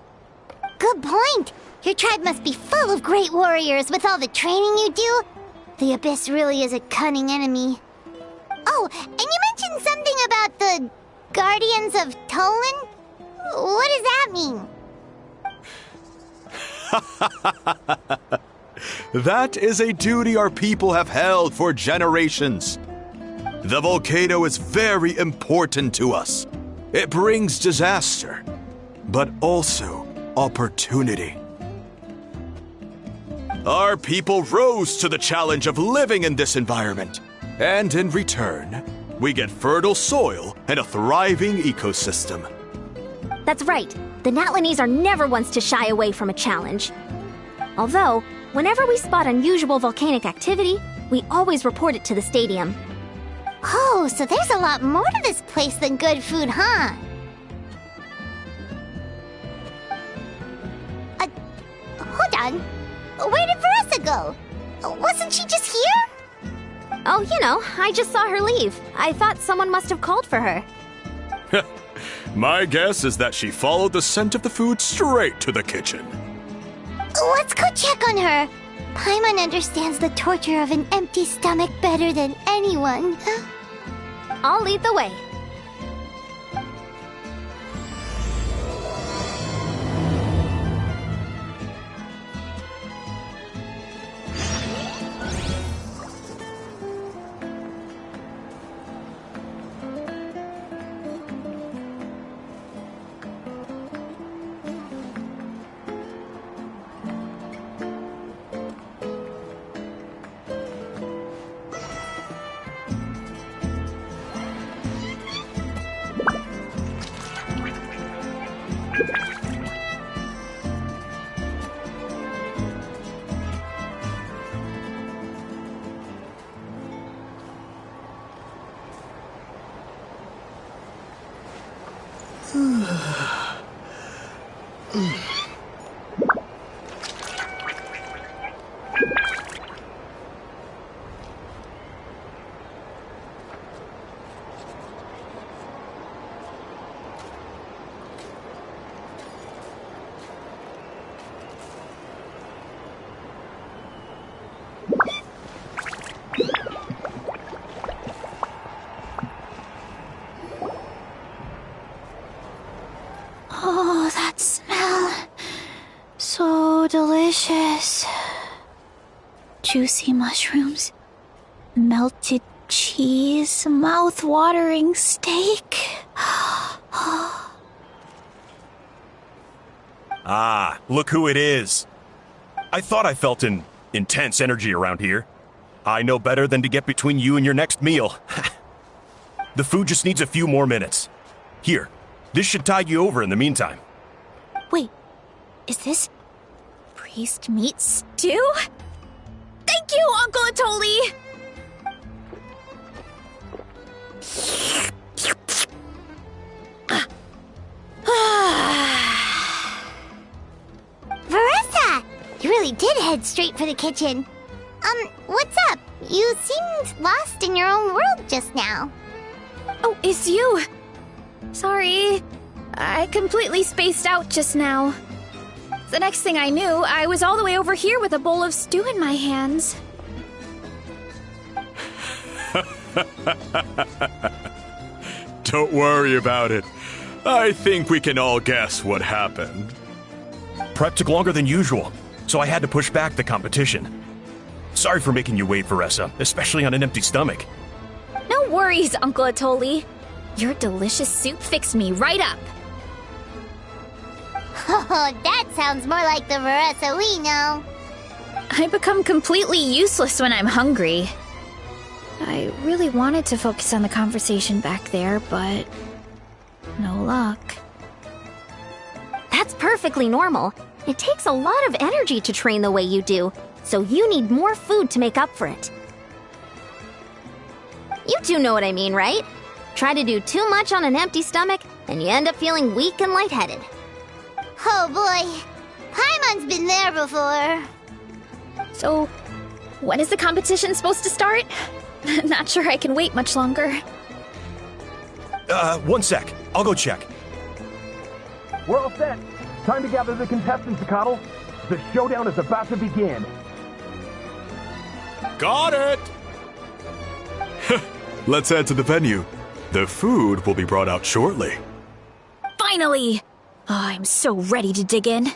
Good point. Your tribe must be full of great warriors with all the training you do. The Abyss really is a cunning enemy. Oh, and you mentioned something about the Guardians of Tolan? What does that mean? That is a duty our people have held for generations. The volcano is very important to us. It brings disaster, but also opportunity. Our people rose to the challenge of living in this environment, and in return, we get fertile soil and a thriving ecosystem. That's right. The Natlanese are never ones to shy away from a challenge. Although, whenever we spot unusual volcanic activity, we always report it to the stadium. Oh, so there's a lot more to this place than good food, huh? Hold on. Where did Veressa go? Wasn't she just here? Oh, I just saw her leave. I thought someone must have called for her. My guess is that she followed the scent of the food straight to the kitchen. Let's go check on her. Paimon understands the torture of an empty stomach better than anyone. I'll lead the way. Oh, that smell. So delicious. Juicy mushrooms, melted cheese, mouth-watering steak. Ah, look who it is. I thought I felt an intense energy around here. I know better than to get between you and your next meal. The food just needs a few more minutes. Here, this should tide you over in the meantime. Wait, is this priest meat stew? Thank you, Uncle Atoli! Veressa! You really did head straight for the kitchen. What's up? You seemed lost in your own world just now. Oh, it's you! Sorry, I completely spaced out just now. The next thing I knew, I was all the way over here with a bowl of stew in my hands. Don't worry about it. I think we can all guess what happened. Prep took longer than usual, so I had to push back the competition. Sorry for making you wait, Veressa, especially on an empty stomach. No worries, Uncle Atoli. Your delicious soup fixed me right up. Oh, that sounds more like the Veressa we know. I become completely useless when I'm hungry. I really wanted to focus on the conversation back there, but no luck. That's perfectly normal. It takes a lot of energy to train the way you do, so you need more food to make up for it. You two know what I mean, right? Try to do too much on an empty stomach, and you end up feeling weak and lightheaded. Oh boy, Paimon's been there before. So, when is the competition supposed to start? Not sure I can wait much longer. 1 sec. I'll go check. We're all set. Time to gather the contestants, Coddle. The showdown is about to begin. Got it! Let's head to the venue. The food will be brought out shortly. Finally! Oh, I'm so ready to dig in.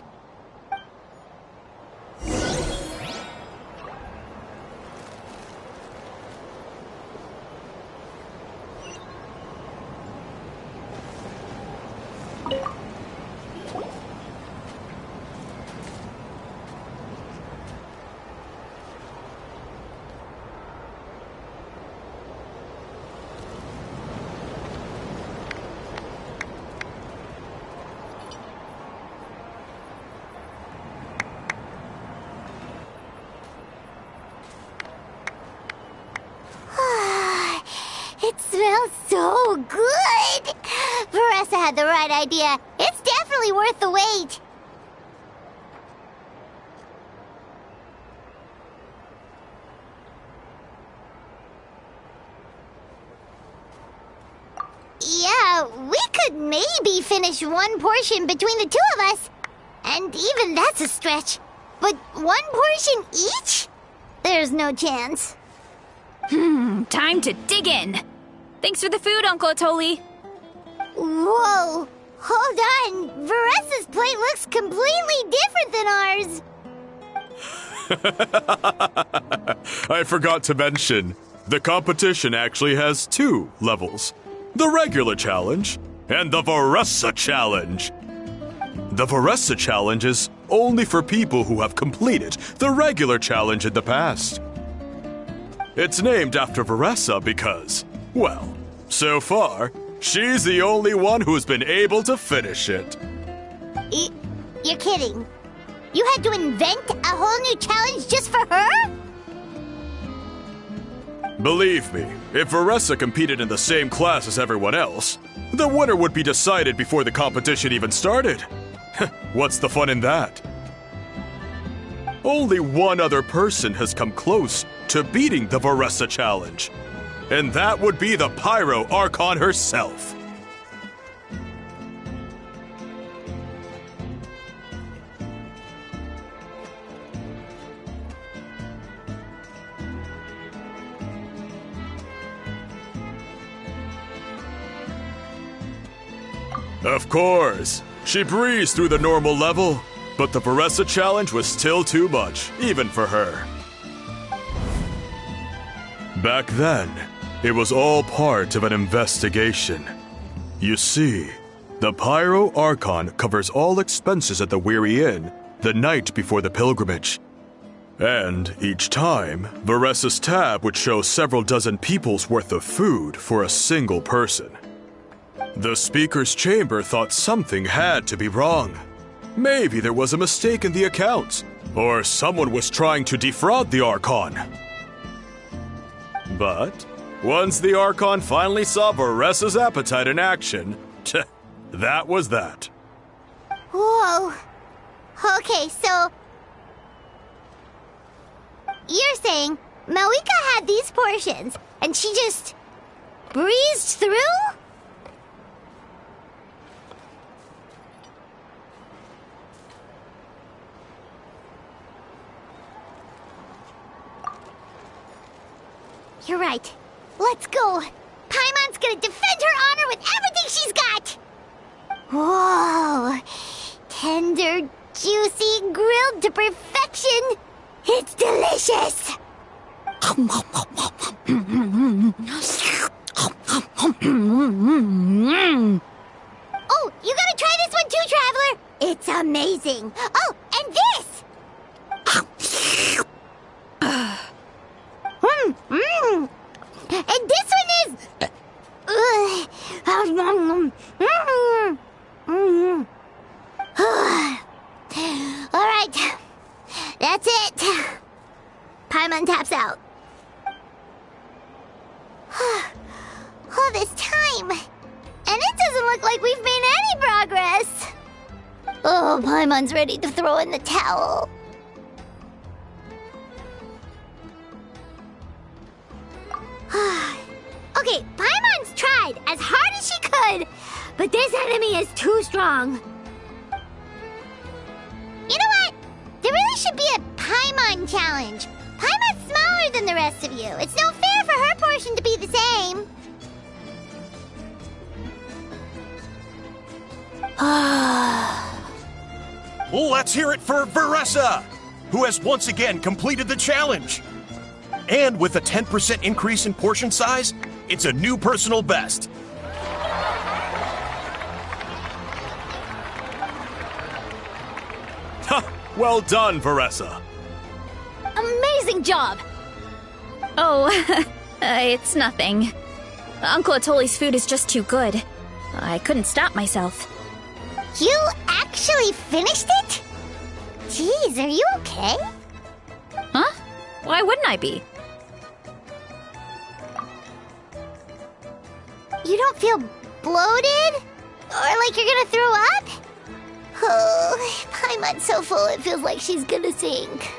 It smells so good! Veressa had the right idea. It's definitely worth the wait. Yeah, we could maybe finish one portion between the two of us. And even that's a stretch. But one portion each? There's no chance. Time to dig in. Thanks for the food, Uncle Atoli. Whoa! Hold on! Veressa's plate looks completely different than ours! I forgot to mention, the competition actually has 2 levels. The regular challenge and the Veressa challenge. The Veressa challenge is only for people who have completed the regular challenge in the past. It's named after Veressa because, well, so far, she's the only one who's been able to finish it. You're kidding. You had to invent a whole new challenge just for her? Believe me, if Veressa competed in the same class as everyone else, the winner would be decided before the competition even started. What's the fun in that? Only one other person has come close to beating the Veressa challenge, and that would be the Pyro Archon herself. Of course, she breezed through the normal level, but the Veressa challenge was still too much, even for her. Back then, it was all part of an investigation. You see, the Pyro Archon covers all expenses at the Weary Inn the night before the pilgrimage. And each time, Veressa's tab would show several dozen people's worth of food for a single person. The speaker's chamber thought something had to be wrong. Maybe there was a mistake in the accounts, or someone was trying to defraud the Archon. But once the Archon finally saw Veressa's appetite in action, that was that. Whoa. Okay, so... You're saying Malika had these portions, and she just... breezed through? You're right. Let's go. Paimon's gonna defend her honor with everything she's got! Whoa! Tender, juicy, grilled to perfection! It's delicious! Oh, you gotta try this one too, Traveler! It's amazing! Oh, and this! And this one is... All right. That's it. Paimon taps out. All this time. And it doesn't look like we've made any progress. Oh, Paimon's ready to throw in the towel. Okay, Paimon's tried as hard as she could, but this enemy is too strong. You know what? There really should be a Paimon challenge. Paimon's smaller than the rest of you. It's no fair for her portion to be the same. Let's hear it for Veressa, who has once again completed the challenge. And with a 10% increase in portion size, it's a new personal best. Well done, Veressa. Amazing job! Oh, it's nothing. Uncle Atoli's food is just too good. I couldn't stop myself. You actually finished it? Jeez, are you okay? Huh? Why wouldn't I be? You don't feel bloated? Or like you're gonna throw up? Oh, Paimon's so full it feels like she's gonna sink.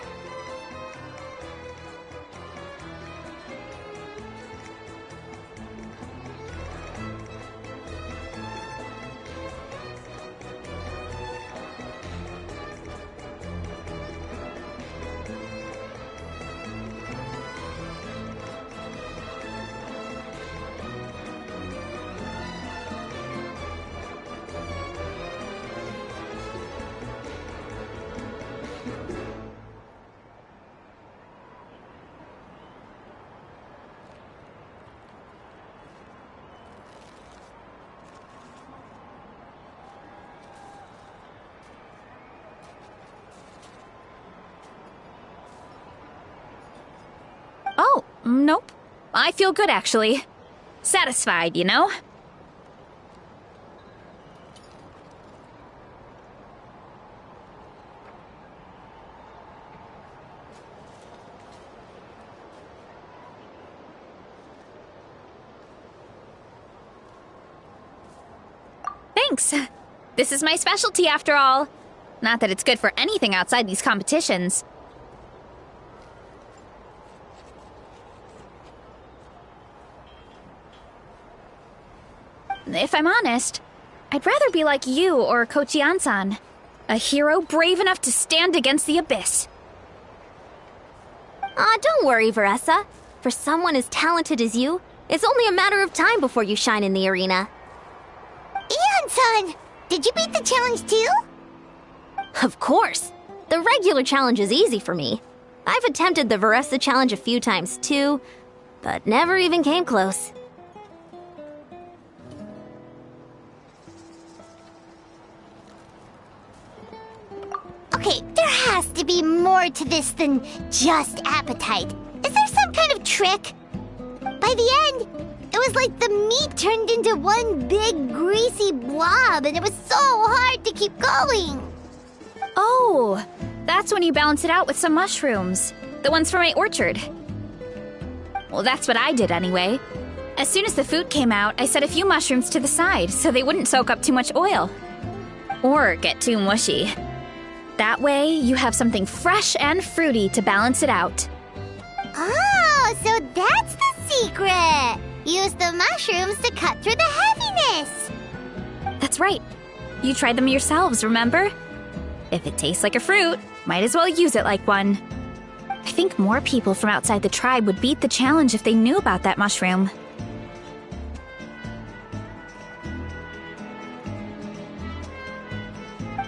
Oh, nope. I feel good, actually. Satisfied, you know? Thanks. This is my specialty, after all. Not that it's good for anything outside these competitions. If I'm honest, I'd rather be like you or Kochi-an-san. A hero brave enough to stand against the abyss. Don't worry, Veressa. For someone as talented as you, it's only a matter of time before you shine in the arena. Ian-san, did you beat the challenge too? Of course. The regular challenge is easy for me. I've attempted the Veressa challenge a few times too, but never even came close. Okay, there has to be more to this than just appetite. Is there some kind of trick? By the end, it was like the meat turned into one big greasy blob and it was so hard to keep going. Oh, that's when you balance it out with some mushrooms. The ones from my orchard. Well, that's what I did anyway. As soon as the food came out, I set a few mushrooms to the side so they wouldn't soak up too much oil. Or get too mushy. That way, you have something fresh and fruity to balance it out. Oh, so that's the secret! Use the mushrooms to cut through the heaviness! That's right. You tried them yourselves, remember? If it tastes like a fruit, might as well use it like one. I think more people from outside the tribe would beat the challenge if they knew about that mushroom.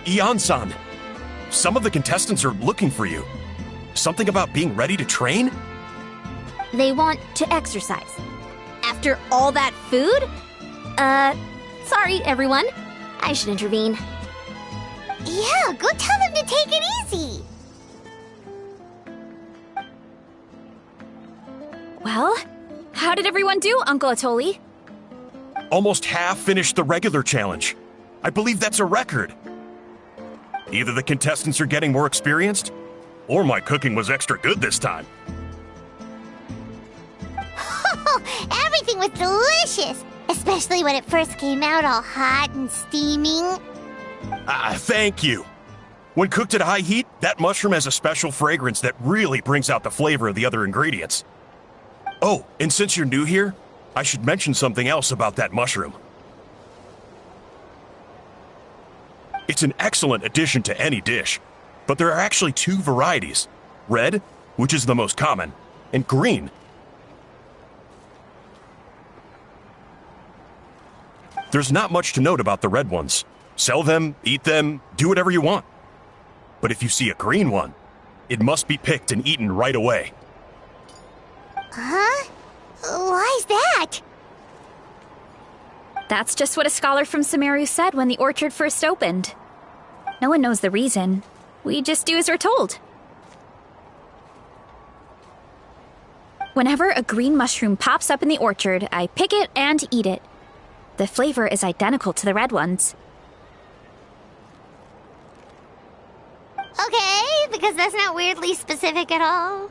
Ian-san, some of the contestants are looking for you. Something about being ready to train? They want to exercise. After all that food? Sorry, everyone. I should intervene. Yeah, go tell them to take it easy! Well, how did everyone do, Uncle Atoli? Almost half finished the regular challenge. I believe that's a record. Either the contestants are getting more experienced, or my cooking was extra good this time. Every thing was delicious, especially when it first came out all hot and steaming. Thank you. When cooked at high heat, that mushroom has a special fragrance that really brings out the flavor of the other ingredients. Oh, and since you're new here, I should mention something else about that mushroom. It's an excellent addition to any dish, but there are actually two varieties. Red, which is the most common, and green. There's not much to note about the red ones. Sell them, eat them, do whatever you want. But if you see a green one, it must be picked and eaten right away. Huh? Why's that? That's just what a scholar from Sumeru said when the orchard first opened. No one knows the reason. We just do as we're told. Whenever a green mushroom pops up in the orchard, I pick it and eat it. The flavor is identical to the red ones. Okay, because that's not weirdly specific at all.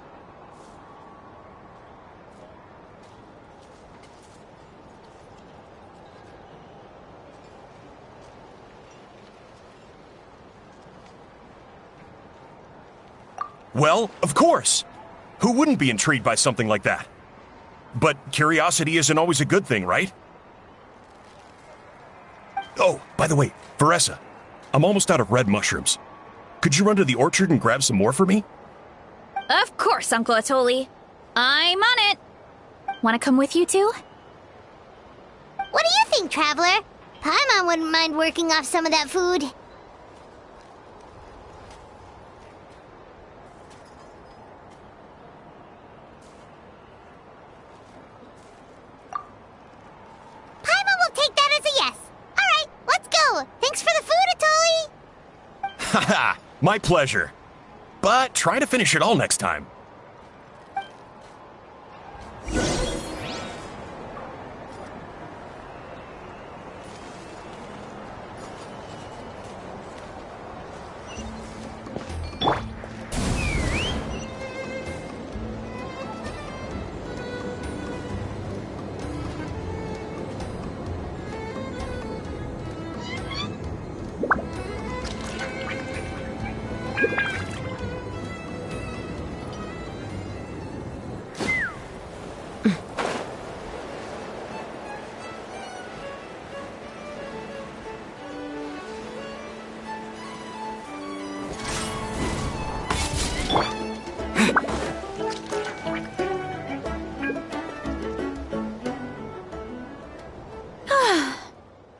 Well, of course. Who wouldn't be intrigued by something like that? But curiosity isn't always a good thing, right? Oh, by the way, Veressa, I'm almost out of red mushrooms. Could you run to the orchard and grab some more for me? Of course, Uncle Atoli. I'm on it. Want to come with you too? What do you think, Traveler? Paimon wouldn't mind working off some of that food. Paimon will take that as a yes. All right, let's go. Thanks for the food, Atoli. Haha, my pleasure. But try to finish it all next time.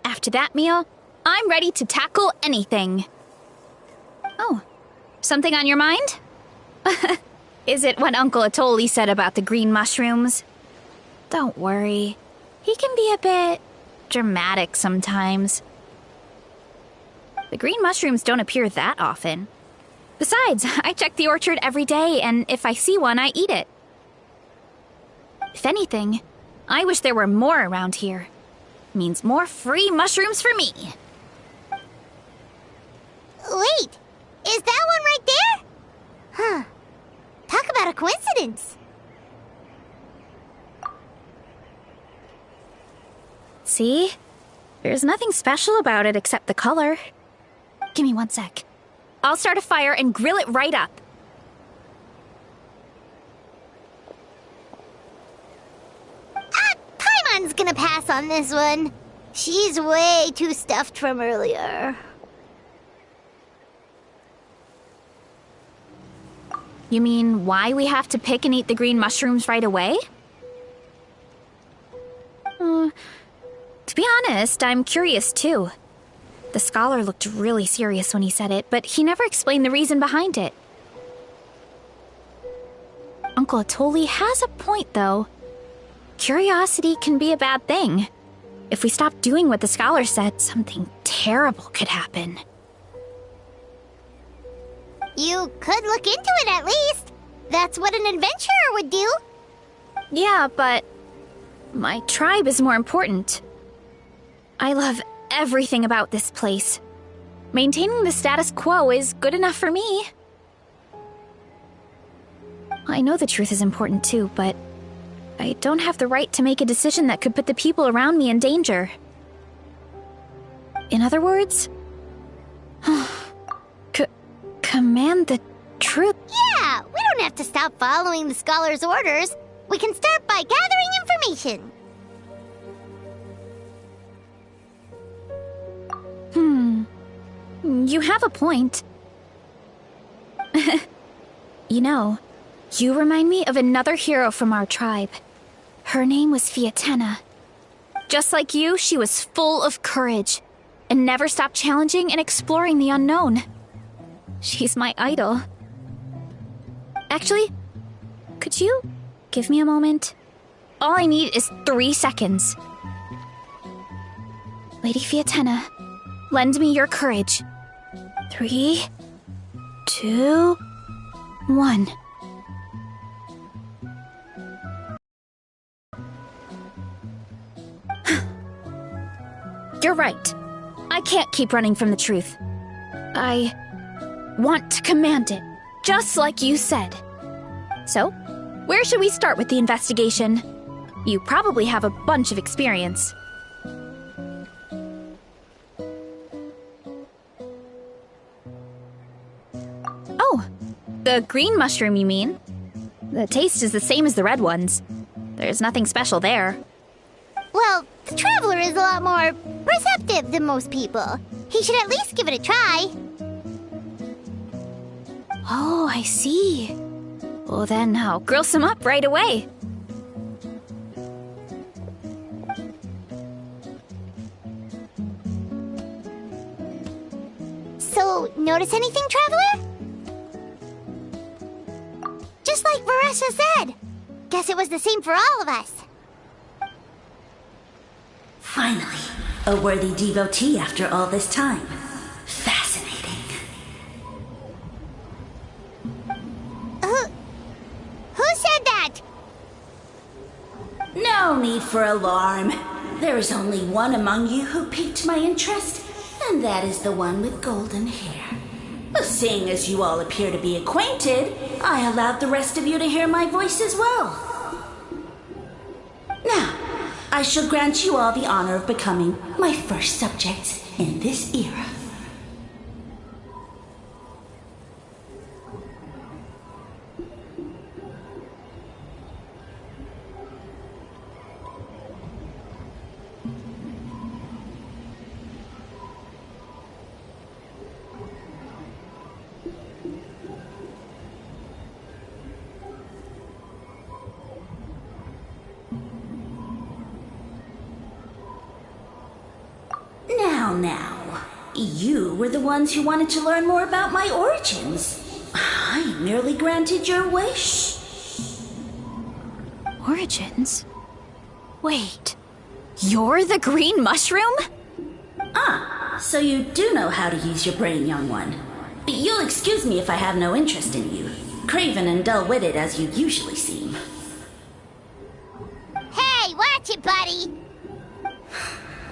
After that meal, I'm ready to tackle anything. Oh, something on your mind? Is it what Uncle Atoli said about the green mushrooms? Don't worry. He can be a bit dramatic sometimes. The green mushrooms don't appear that often. Besides, I check the orchard every day, and if I see one, I eat it. If anything, I wish there were more around here. Means more free mushrooms for me. Wait, is that one right there? Huh. Talk about a coincidence. See? There's nothing special about it except the color. Give me 1 sec. I'll start a fire and grill it right up. Paimon's gonna pass on this one. She's way too stuffed from earlier. You mean why we have to pick and eat the green mushrooms right away? To be honest, I'm curious too. The scholar looked really serious when he said it, but he never explained the reason behind it. Uncle Atoli has a point, though. Curiosity can be a bad thing. If we stop doing what the scholar said, something terrible could happen. You could look into it at least. That's what an adventurer would do. Yeah, but my tribe is more important. I love everything about this place. Maintaining the status quo is good enough for me. I know the truth is important too, but I don't have the right to make a decision that could put the people around me in danger. In other words, command the truth. Yeah, we don't have to stop following the scholar's orders. We can start by gathering information. You have a point. You know, you remind me of another hero from our tribe. Her name was Fiatena. Just like you, she was full of courage and never stopped challenging and exploring the unknown. She's my idol. Actually, could you give me a moment? All I need is 3 seconds. Lady Fiatena, lend me your courage. 3, 2, 1. You're right. I can't keep running from the truth. I want to command it, just like you said. So, where should we start with the investigation? You probably have a bunch of experience. Oh, the green mushroom, you mean? The taste is the same as the red ones. There's nothing special there. Well, the Traveler is a lot more receptive than most people. He should at least give it a try. Oh, I see. Well, then I'll grill some up right away. So, notice anything, Traveler? Just like Varessa said. Guess it was the same for all of us. Finally, a worthy devotee after all this time. Fascinating. Who said that? No need for alarm. There is only one among you who piqued my interest, and that is the one with golden hair. Seeing as you all appear to be acquainted, I allowed the rest of you to hear my voice as well. Now, I shall grant you all the honor of becoming my first subjects in this era. Now, you were the ones who wanted to learn more about my origins. I merely granted your wish. Origins? Wait, you're the green mushroom? Ah, so you do know how to use your brain, young one. You'll excuse me if I have no interest in you, craven and dull-witted as you usually seem. Hey, watch it, buddy!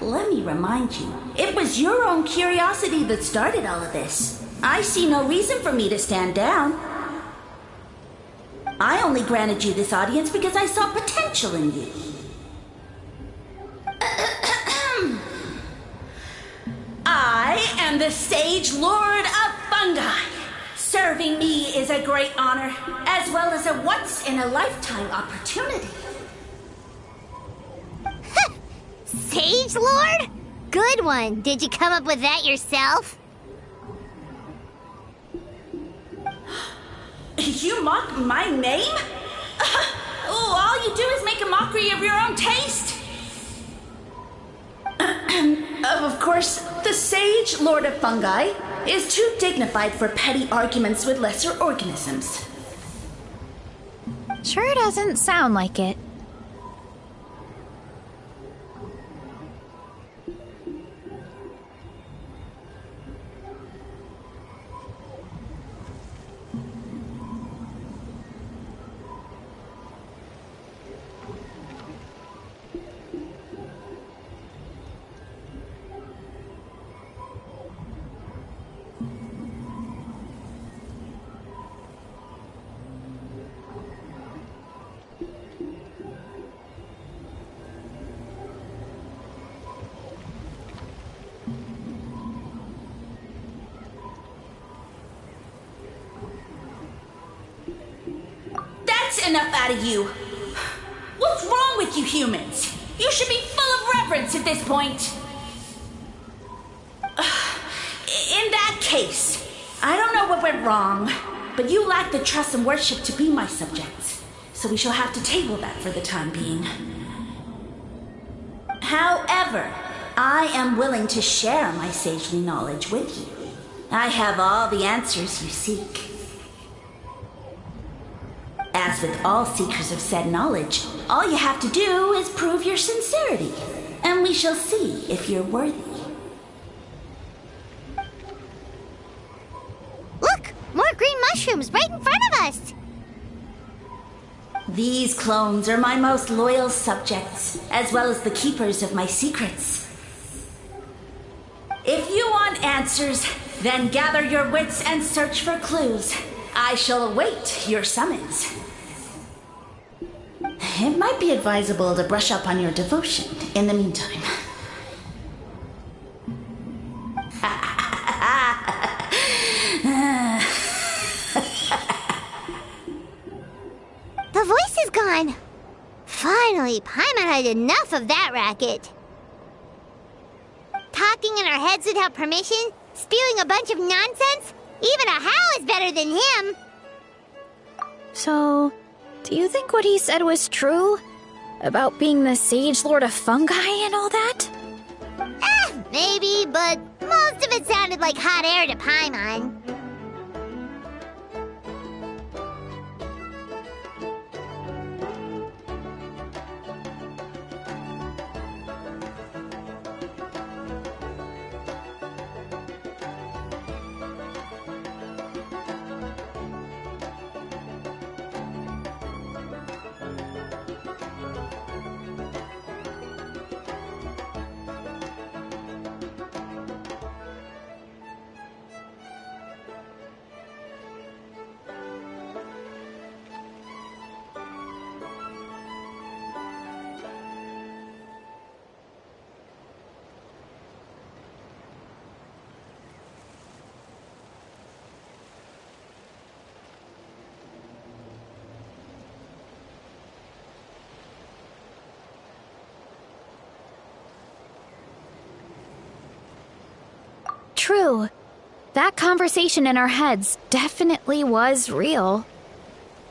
Let me remind you, it was your own curiosity that started all of this. I see no reason for me to stand down. I only granted you this audience because I saw potential in you. I am the Sage Lord of Fungi. Serving me is a great honor, as well as a once-in-a-lifetime opportunity. Sage Lord? Good one. Did you come up with that yourself? You mock my name? All you do is make a mockery of your own taste. Of course, the Sage Lord of Fungi is too dignified for petty arguments with lesser organisms. Sure doesn't sound like it. That's enough out of you. What's wrong with you humans? You should be full of reverence at this point. In that case, I don't know what went wrong, but you lack the trust and worship to be my subjects, so we shall have to table that for the time being. However, I am willing to share my sagely knowledge with you. I have all the answers you seek. As with all seekers of said knowledge, all you have to do is prove your sincerity, and we shall see if you're worthy. Look! More green mushrooms right in front of us! These clones are my most loyal subjects, as well as the keepers of my secrets. If you want answers, then gather your wits and search for clues. I shall await your summons. It might be advisable to brush up on your devotion in the meantime. The voice is gone. Finally, Paimon had enough of that racket. Talking in our heads without permission, spewing a bunch of nonsense, even a howl is better than him. So, do you think what he said was true? About being the Sage Lord of Fungi and all that? Maybe, but most of it sounded like hot air to Paimon. True. That conversation in our heads definitely was real.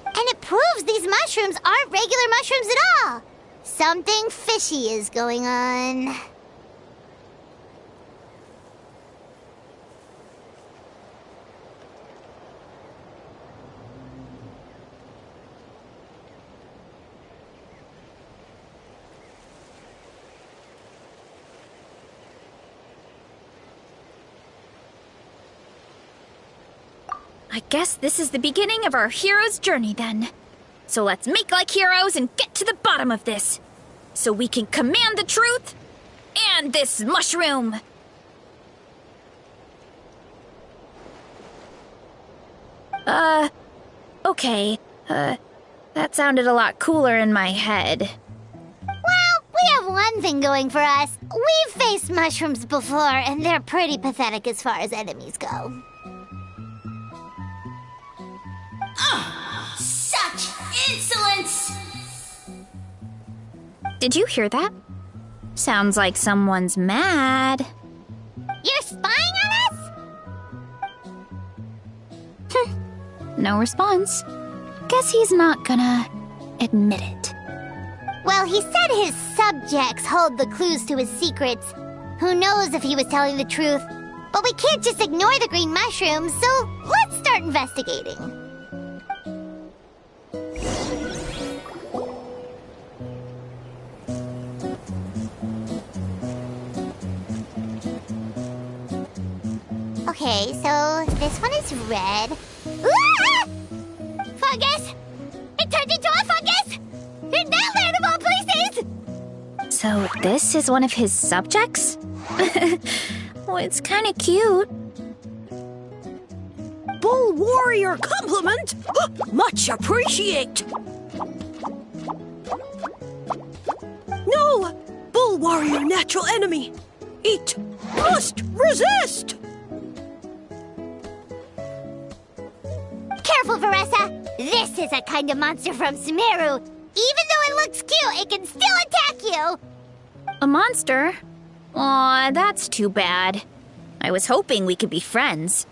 And it proves these mushrooms aren't regular mushrooms at all. Something fishy is going on. I guess this is the beginning of our hero's journey then. So let's make like heroes and get to the bottom of this. So we can command the truth and this mushroom. Okay. That sounded a lot cooler in my head. Well, we have one thing going for us. We've faced mushrooms before, and they're pretty pathetic as far as enemies go. Such insolence! Did you hear that? Sounds like someone's mad. You're spying on us? No response. Guess he's not gonna admit it. Well, he said his subjects hold the clues to his secrets. Who knows if he was telling the truth? But we can't just ignore the green mushrooms, so let's start investigating. Okay, so this one is red. Ah! Fungus! It turned into a fungus! In that land of all places! So this is one of his subjects? Well, it's kind of cute. Bull warrior compliment! Much appreciate! No! Bull warrior natural enemy! Eat! Must resist! careful, Veressa. This is a kind of monster from Sumeru. Even though it looks cute, it can still attack you. A monster? Aw, that's too bad. I was hoping we could be friends.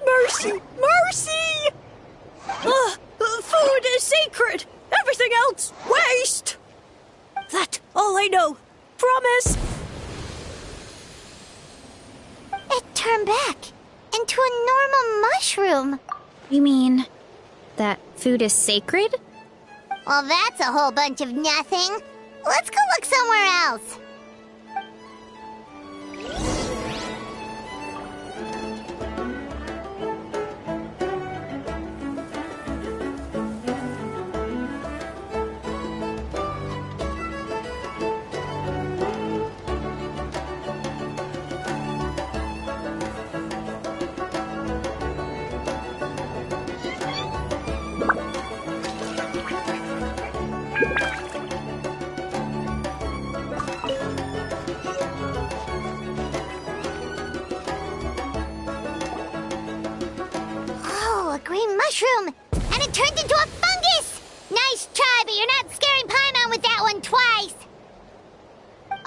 Mercy! Mercy! Food is sacred! Everything else, waste! That's all I know. Promise! It turned back into a normal mushroom. You mean that food is sacred? Well, that's a whole bunch of nothing. Let's go look somewhere else. Green mushroom! And it turned into a fungus! Nice try, but you're not scaring Paimon with that one twice!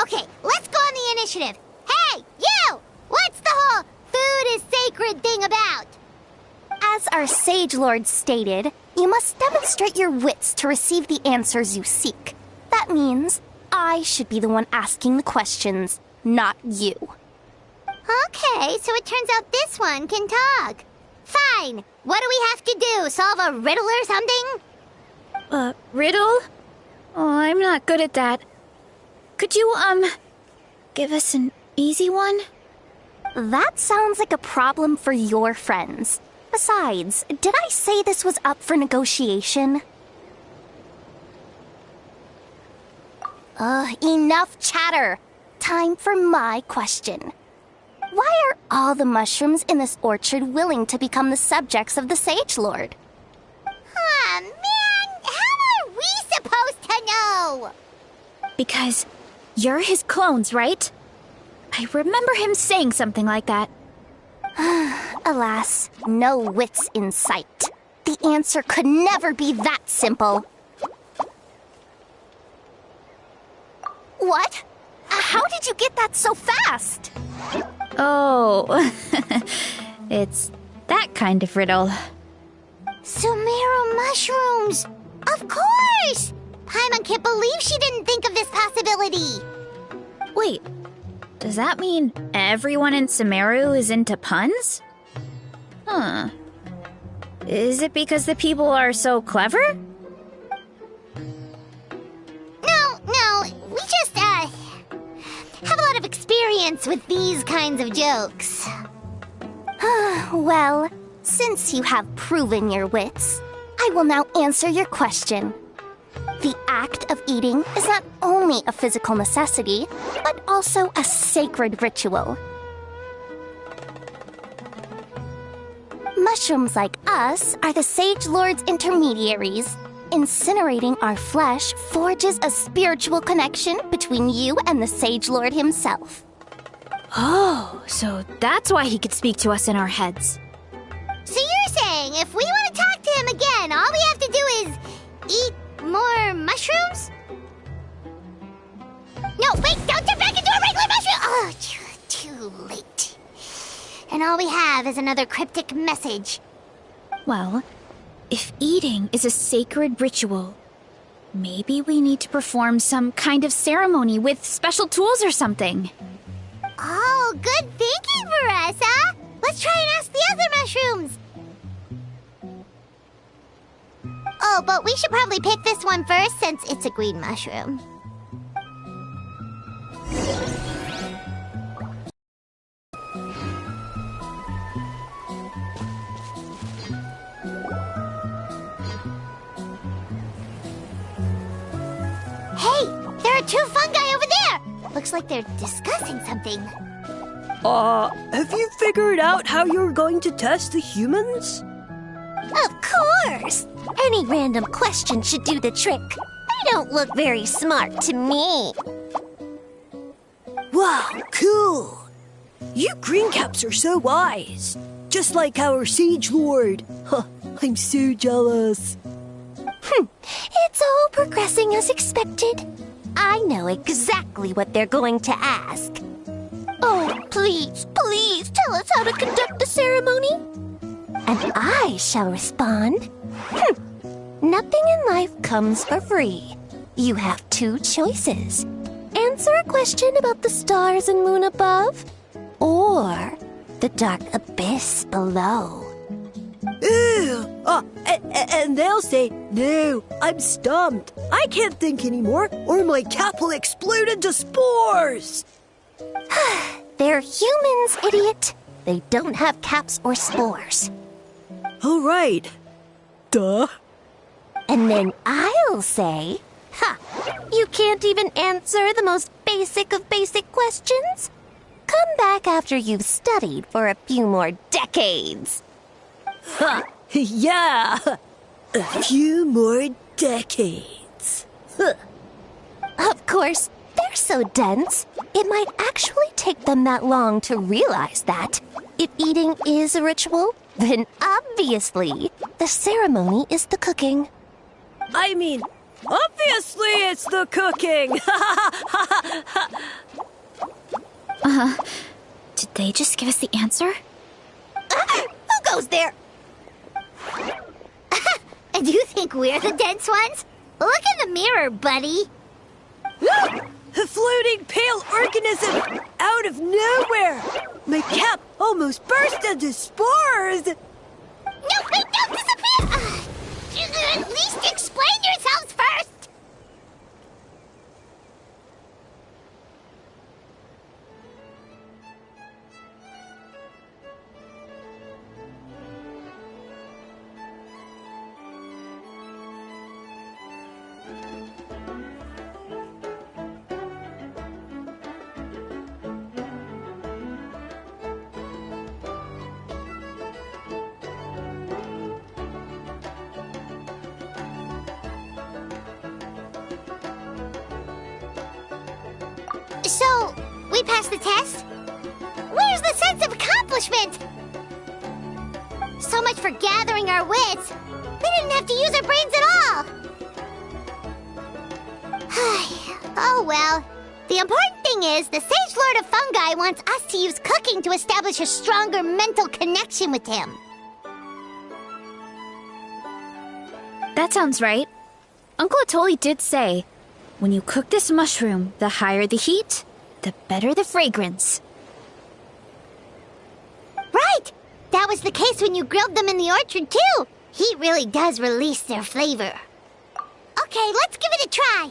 Okay, let's go on the initiative. Hey, you! What's the whole food is sacred thing about? As our Sage Lord stated, you must demonstrate your wits to receive the answers you seek. That means I should be the one asking the questions, not you. Okay, so it turns out this one can talk. Fine. What do we have to do? Solve a riddle or something? Riddle? Oh, I'm not good at that. Could you, give us an easy one? That sounds like a problem for your friends. Besides, did I say this was up for negotiation? Enough chatter. Time for my question. Why are all the mushrooms in this orchard willing to become the subjects of the Sage Lord? Man, how are we supposed to know? Because you're his clones, right? I remember him saying something like that. Alas, no wits in sight. The answer could never be that simple. What? How did you get that so fast? Oh, it's that kind of riddle. Sumeru mushrooms! Of course! Paimon can't believe she didn't think of this possibility. Wait, does that mean everyone in Sumeru is into puns? Huh. Is it because the people are so clever? No, we just, have a lot of experience with these kinds of jokes. Well, since you have proven your wits, I will now answer your question. The act of eating is not only a physical necessity, but also a sacred ritual. Mushrooms like us are the Sage Lord's intermediaries. Incinerating our flesh forges a spiritual connection between you and the Sage Lord himself. Oh, so that's why he could speak to us in our heads. So you're saying if we want to talk to him again, all we have to do is eat more mushrooms? No, wait, don't turn back into a regular mushroom! Oh, too late. And all we have is another cryptic message. Well, if eating is a sacred ritual, maybe we need to perform some kind of ceremony with special tools or something. Oh, good thinking, Veressa! Let's try and ask the other mushrooms. Oh, but we should probably pick this one first since it's a green mushroom. Hey, there are two fungi over there. Looks like they're discussing something. Have you figured out how you're going to test the humans? Of course! Any random question should do the trick. They don't look very smart to me. Wow, cool! You greencaps are so wise. Just like our Sage Lord. Huh, I'm so jealous. It's all progressing as expected. I know exactly what they're going to ask. Oh, please, please tell us how to conduct the ceremony. And I shall respond. Nothing in life comes for free. You have two choices. Answer a question about the stars and moon above, or the dark abyss below. Ew! And they'll say, no, I'm stumped. I can't think anymore, or my cap will explode into spores. They're humans, idiot. They don't have caps or spores. All right. Duh. And then I'll say, you can't even answer the most basic of basic questions? Come back after you've studied for a few more decades. Ha! Yeah! A few more decades. Of course, they're so dense, it might actually take them that long to realize that. If eating is a ritual, then obviously the ceremony is the cooking. I mean, obviously it's the cooking! Did they just give us the answer? Who goes there? And you think we're the dense ones? Look in the mirror, buddy. A floating pale organism out of nowhere! My cap almost burst into spores! No, wait, don't disappear! At least explain yourselves first! So, we passed the test? Where's the sense of accomplishment? So much for gathering our wits. We didn't have to use our brains at all. Oh well. The important thing is the Sage Lord of Fungi wants us to use cooking to establish a stronger mental connection with him. That sounds right. Uncle Atoli did say, when you cook this mushroom, the higher the heat, the better the fragrance. Right! That was the case when you grilled them in the orchard, too. Heat really does release their flavor. Okay, let's give it a try.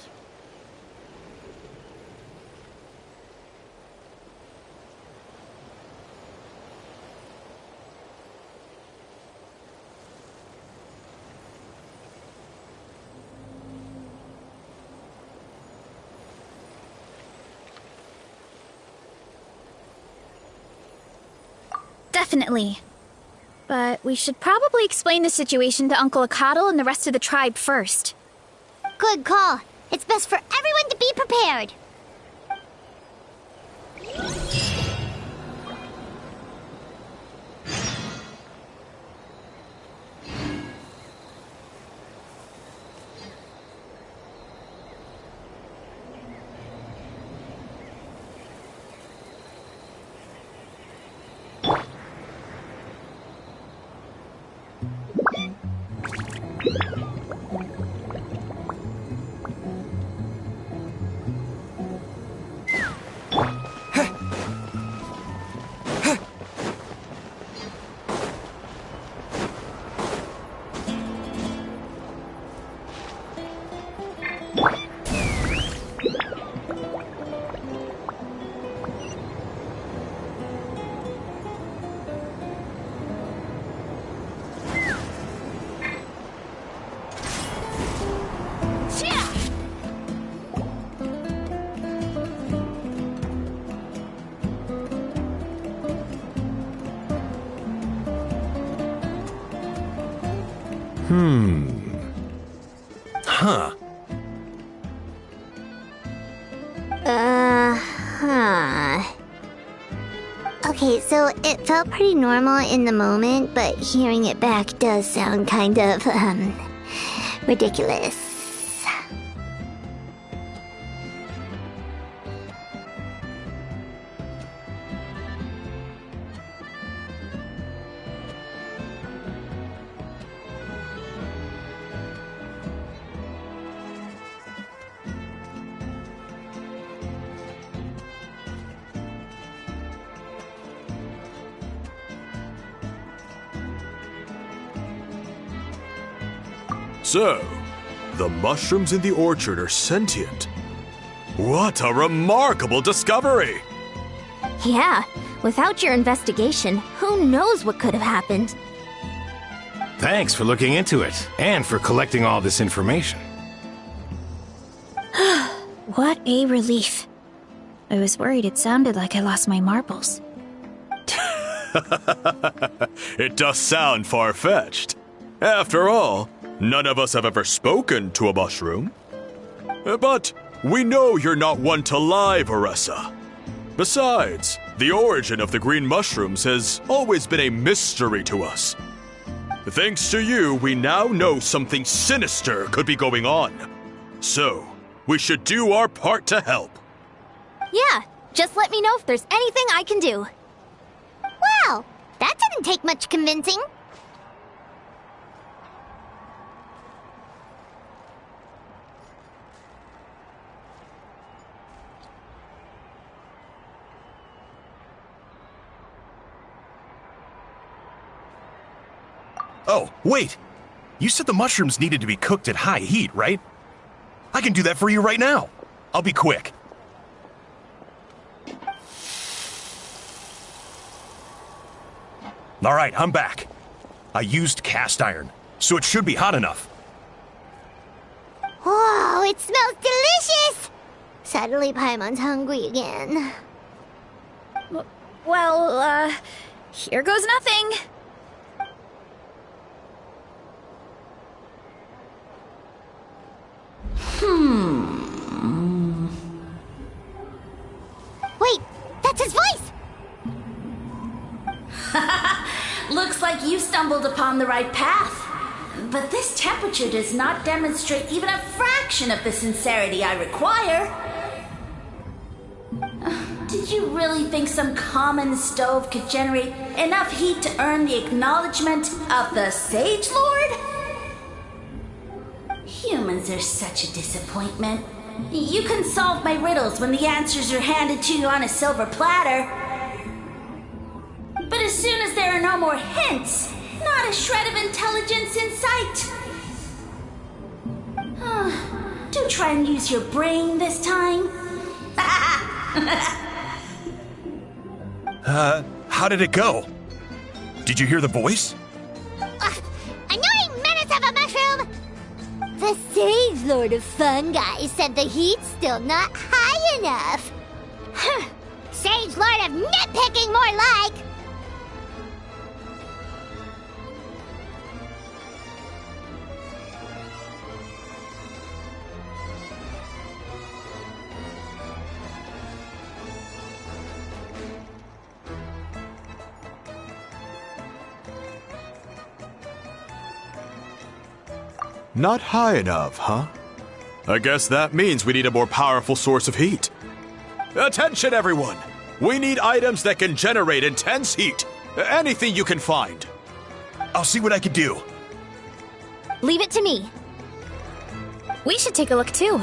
Definitely. But we should probably explain the situation to Uncle Akadal and the rest of the tribe first. Good call. It's best for everyone to be prepared. Huh. Huh. Okay, so it felt pretty normal in the moment, but hearing it back does sound kind of, ridiculous. So, the mushrooms in the orchard are sentient. What a remarkable discovery! Yeah, without your investigation, who knows what could have happened? Thanks for looking into it, and for collecting all this information. What a relief. I was worried it sounded like I lost my marbles. It does sound far-fetched. After all, none of us have ever spoken to a mushroom. But we know you're not one to lie, Veressa. Besides, the origin of the green mushrooms has always been a mystery to us. Thanks to you, we now know something sinister could be going on. So, we should do our part to help. Yeah, just let me know if there's anything I can do. Wow, that didn't take much convincing. Oh, wait! You said the mushrooms needed to be cooked at high heat, right? I can do that for you right now. I'll be quick. Alright, I'm back. I used cast iron, so it should be hot enough. Whoa, it smells delicious! Suddenly Paimon's hungry again. Well, here goes nothing. Wait, that's his voice! Looks like you stumbled upon the right path. But this temperature does not demonstrate even a fraction of the sincerity I require. Did you really think some common stove could generate enough heat to earn the acknowledgement of the Sage Lord? Humans are such a disappointment. You can solve my riddles when the answers are handed to you on a silver platter. But as soon as there are no more hints, not a shred of intelligence in sight. Do try and use your brain this time. How did it go? Did you hear the voice? Annoying menace of a mushroom! The Sage Lord of Fungi said the heat's still not high enough. Sage Lord of Nitpicking, more like! Not high enough, huh? I guess that means we need a more powerful source of heat. Attention, everyone! We need items that can generate intense heat. Anything you can find. I'll see what I can do. Leave it to me. We should take a look too.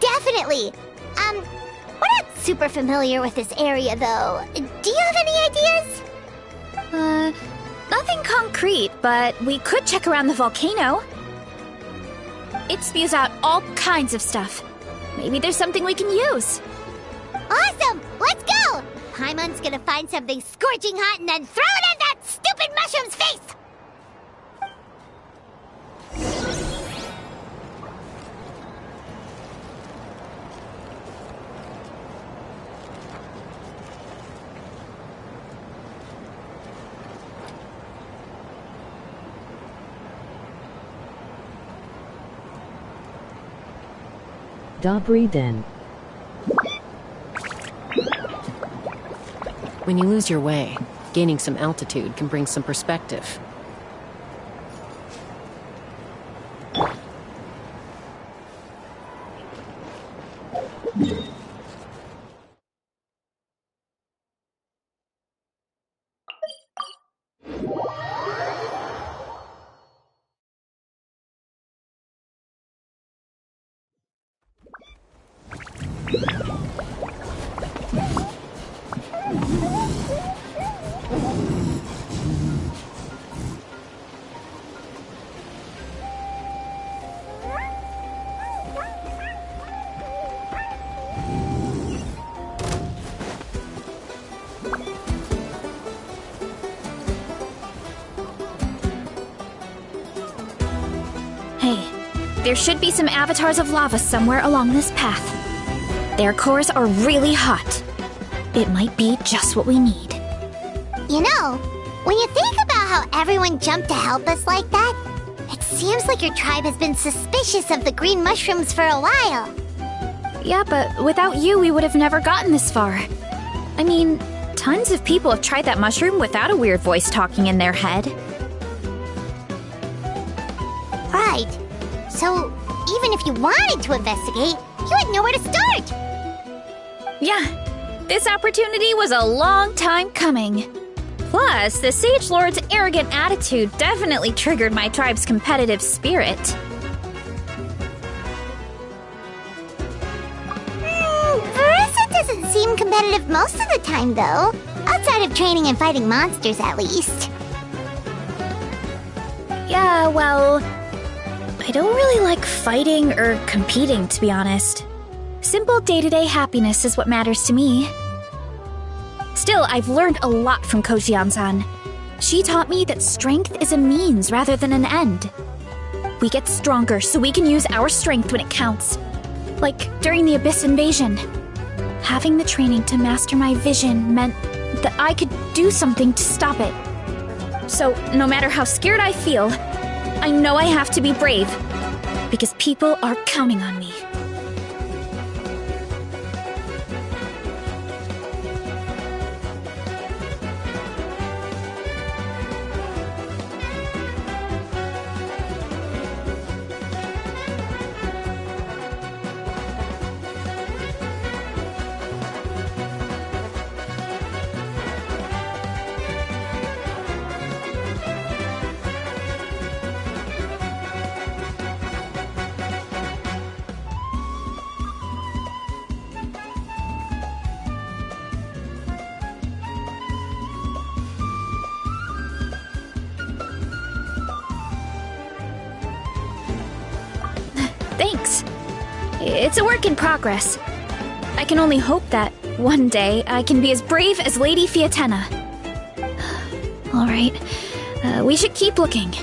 Definitely! We're not super familiar with this area, though. Do you have any ideas? Nothing concrete, but we could check around the volcano. It spews out all kinds of stuff. Maybe there's something we can use. Awesome! Let's go! Paimon's gonna find something scorching hot and then throw it in that stupid mushroom's face! Breathe in. When you lose your way, gaining some altitude can bring some perspective. There should be some avatars of lava somewhere along this path. Their cores are really hot. It might be just what we need. You know, when you think about how everyone jumped to help us like that, it seems like your tribe has been suspicious of the green mushrooms for a while. Yeah, but without you, we would have never gotten this far. I mean, tons of people have tried that mushroom without a weird voice talking in their head. Right. So, even if you wanted to investigate, you had nowhere to start! Yeah, this opportunity was a long time coming. Plus, the Sage Lord's arrogant attitude definitely triggered my tribe's competitive spirit. Veressa doesn't seem competitive most of the time, though. Outside of training and fighting monsters, at least. Yeah, well, I don't really like fighting or competing, to be honest. Simple day-to-day happiness is what matters to me. Still, I've learned a lot from Kojian-san. She taught me that strength is a means rather than an end. We get stronger so we can use our strength when it counts. Like during the Abyss invasion. Having the training to master my vision meant that I could do something to stop it. So, no matter how scared I feel, I know I have to be brave, because people are counting on me. Thanks. It's a work in progress. I can only hope that one day I can be as brave as Lady Fiatena. All right, we should keep looking.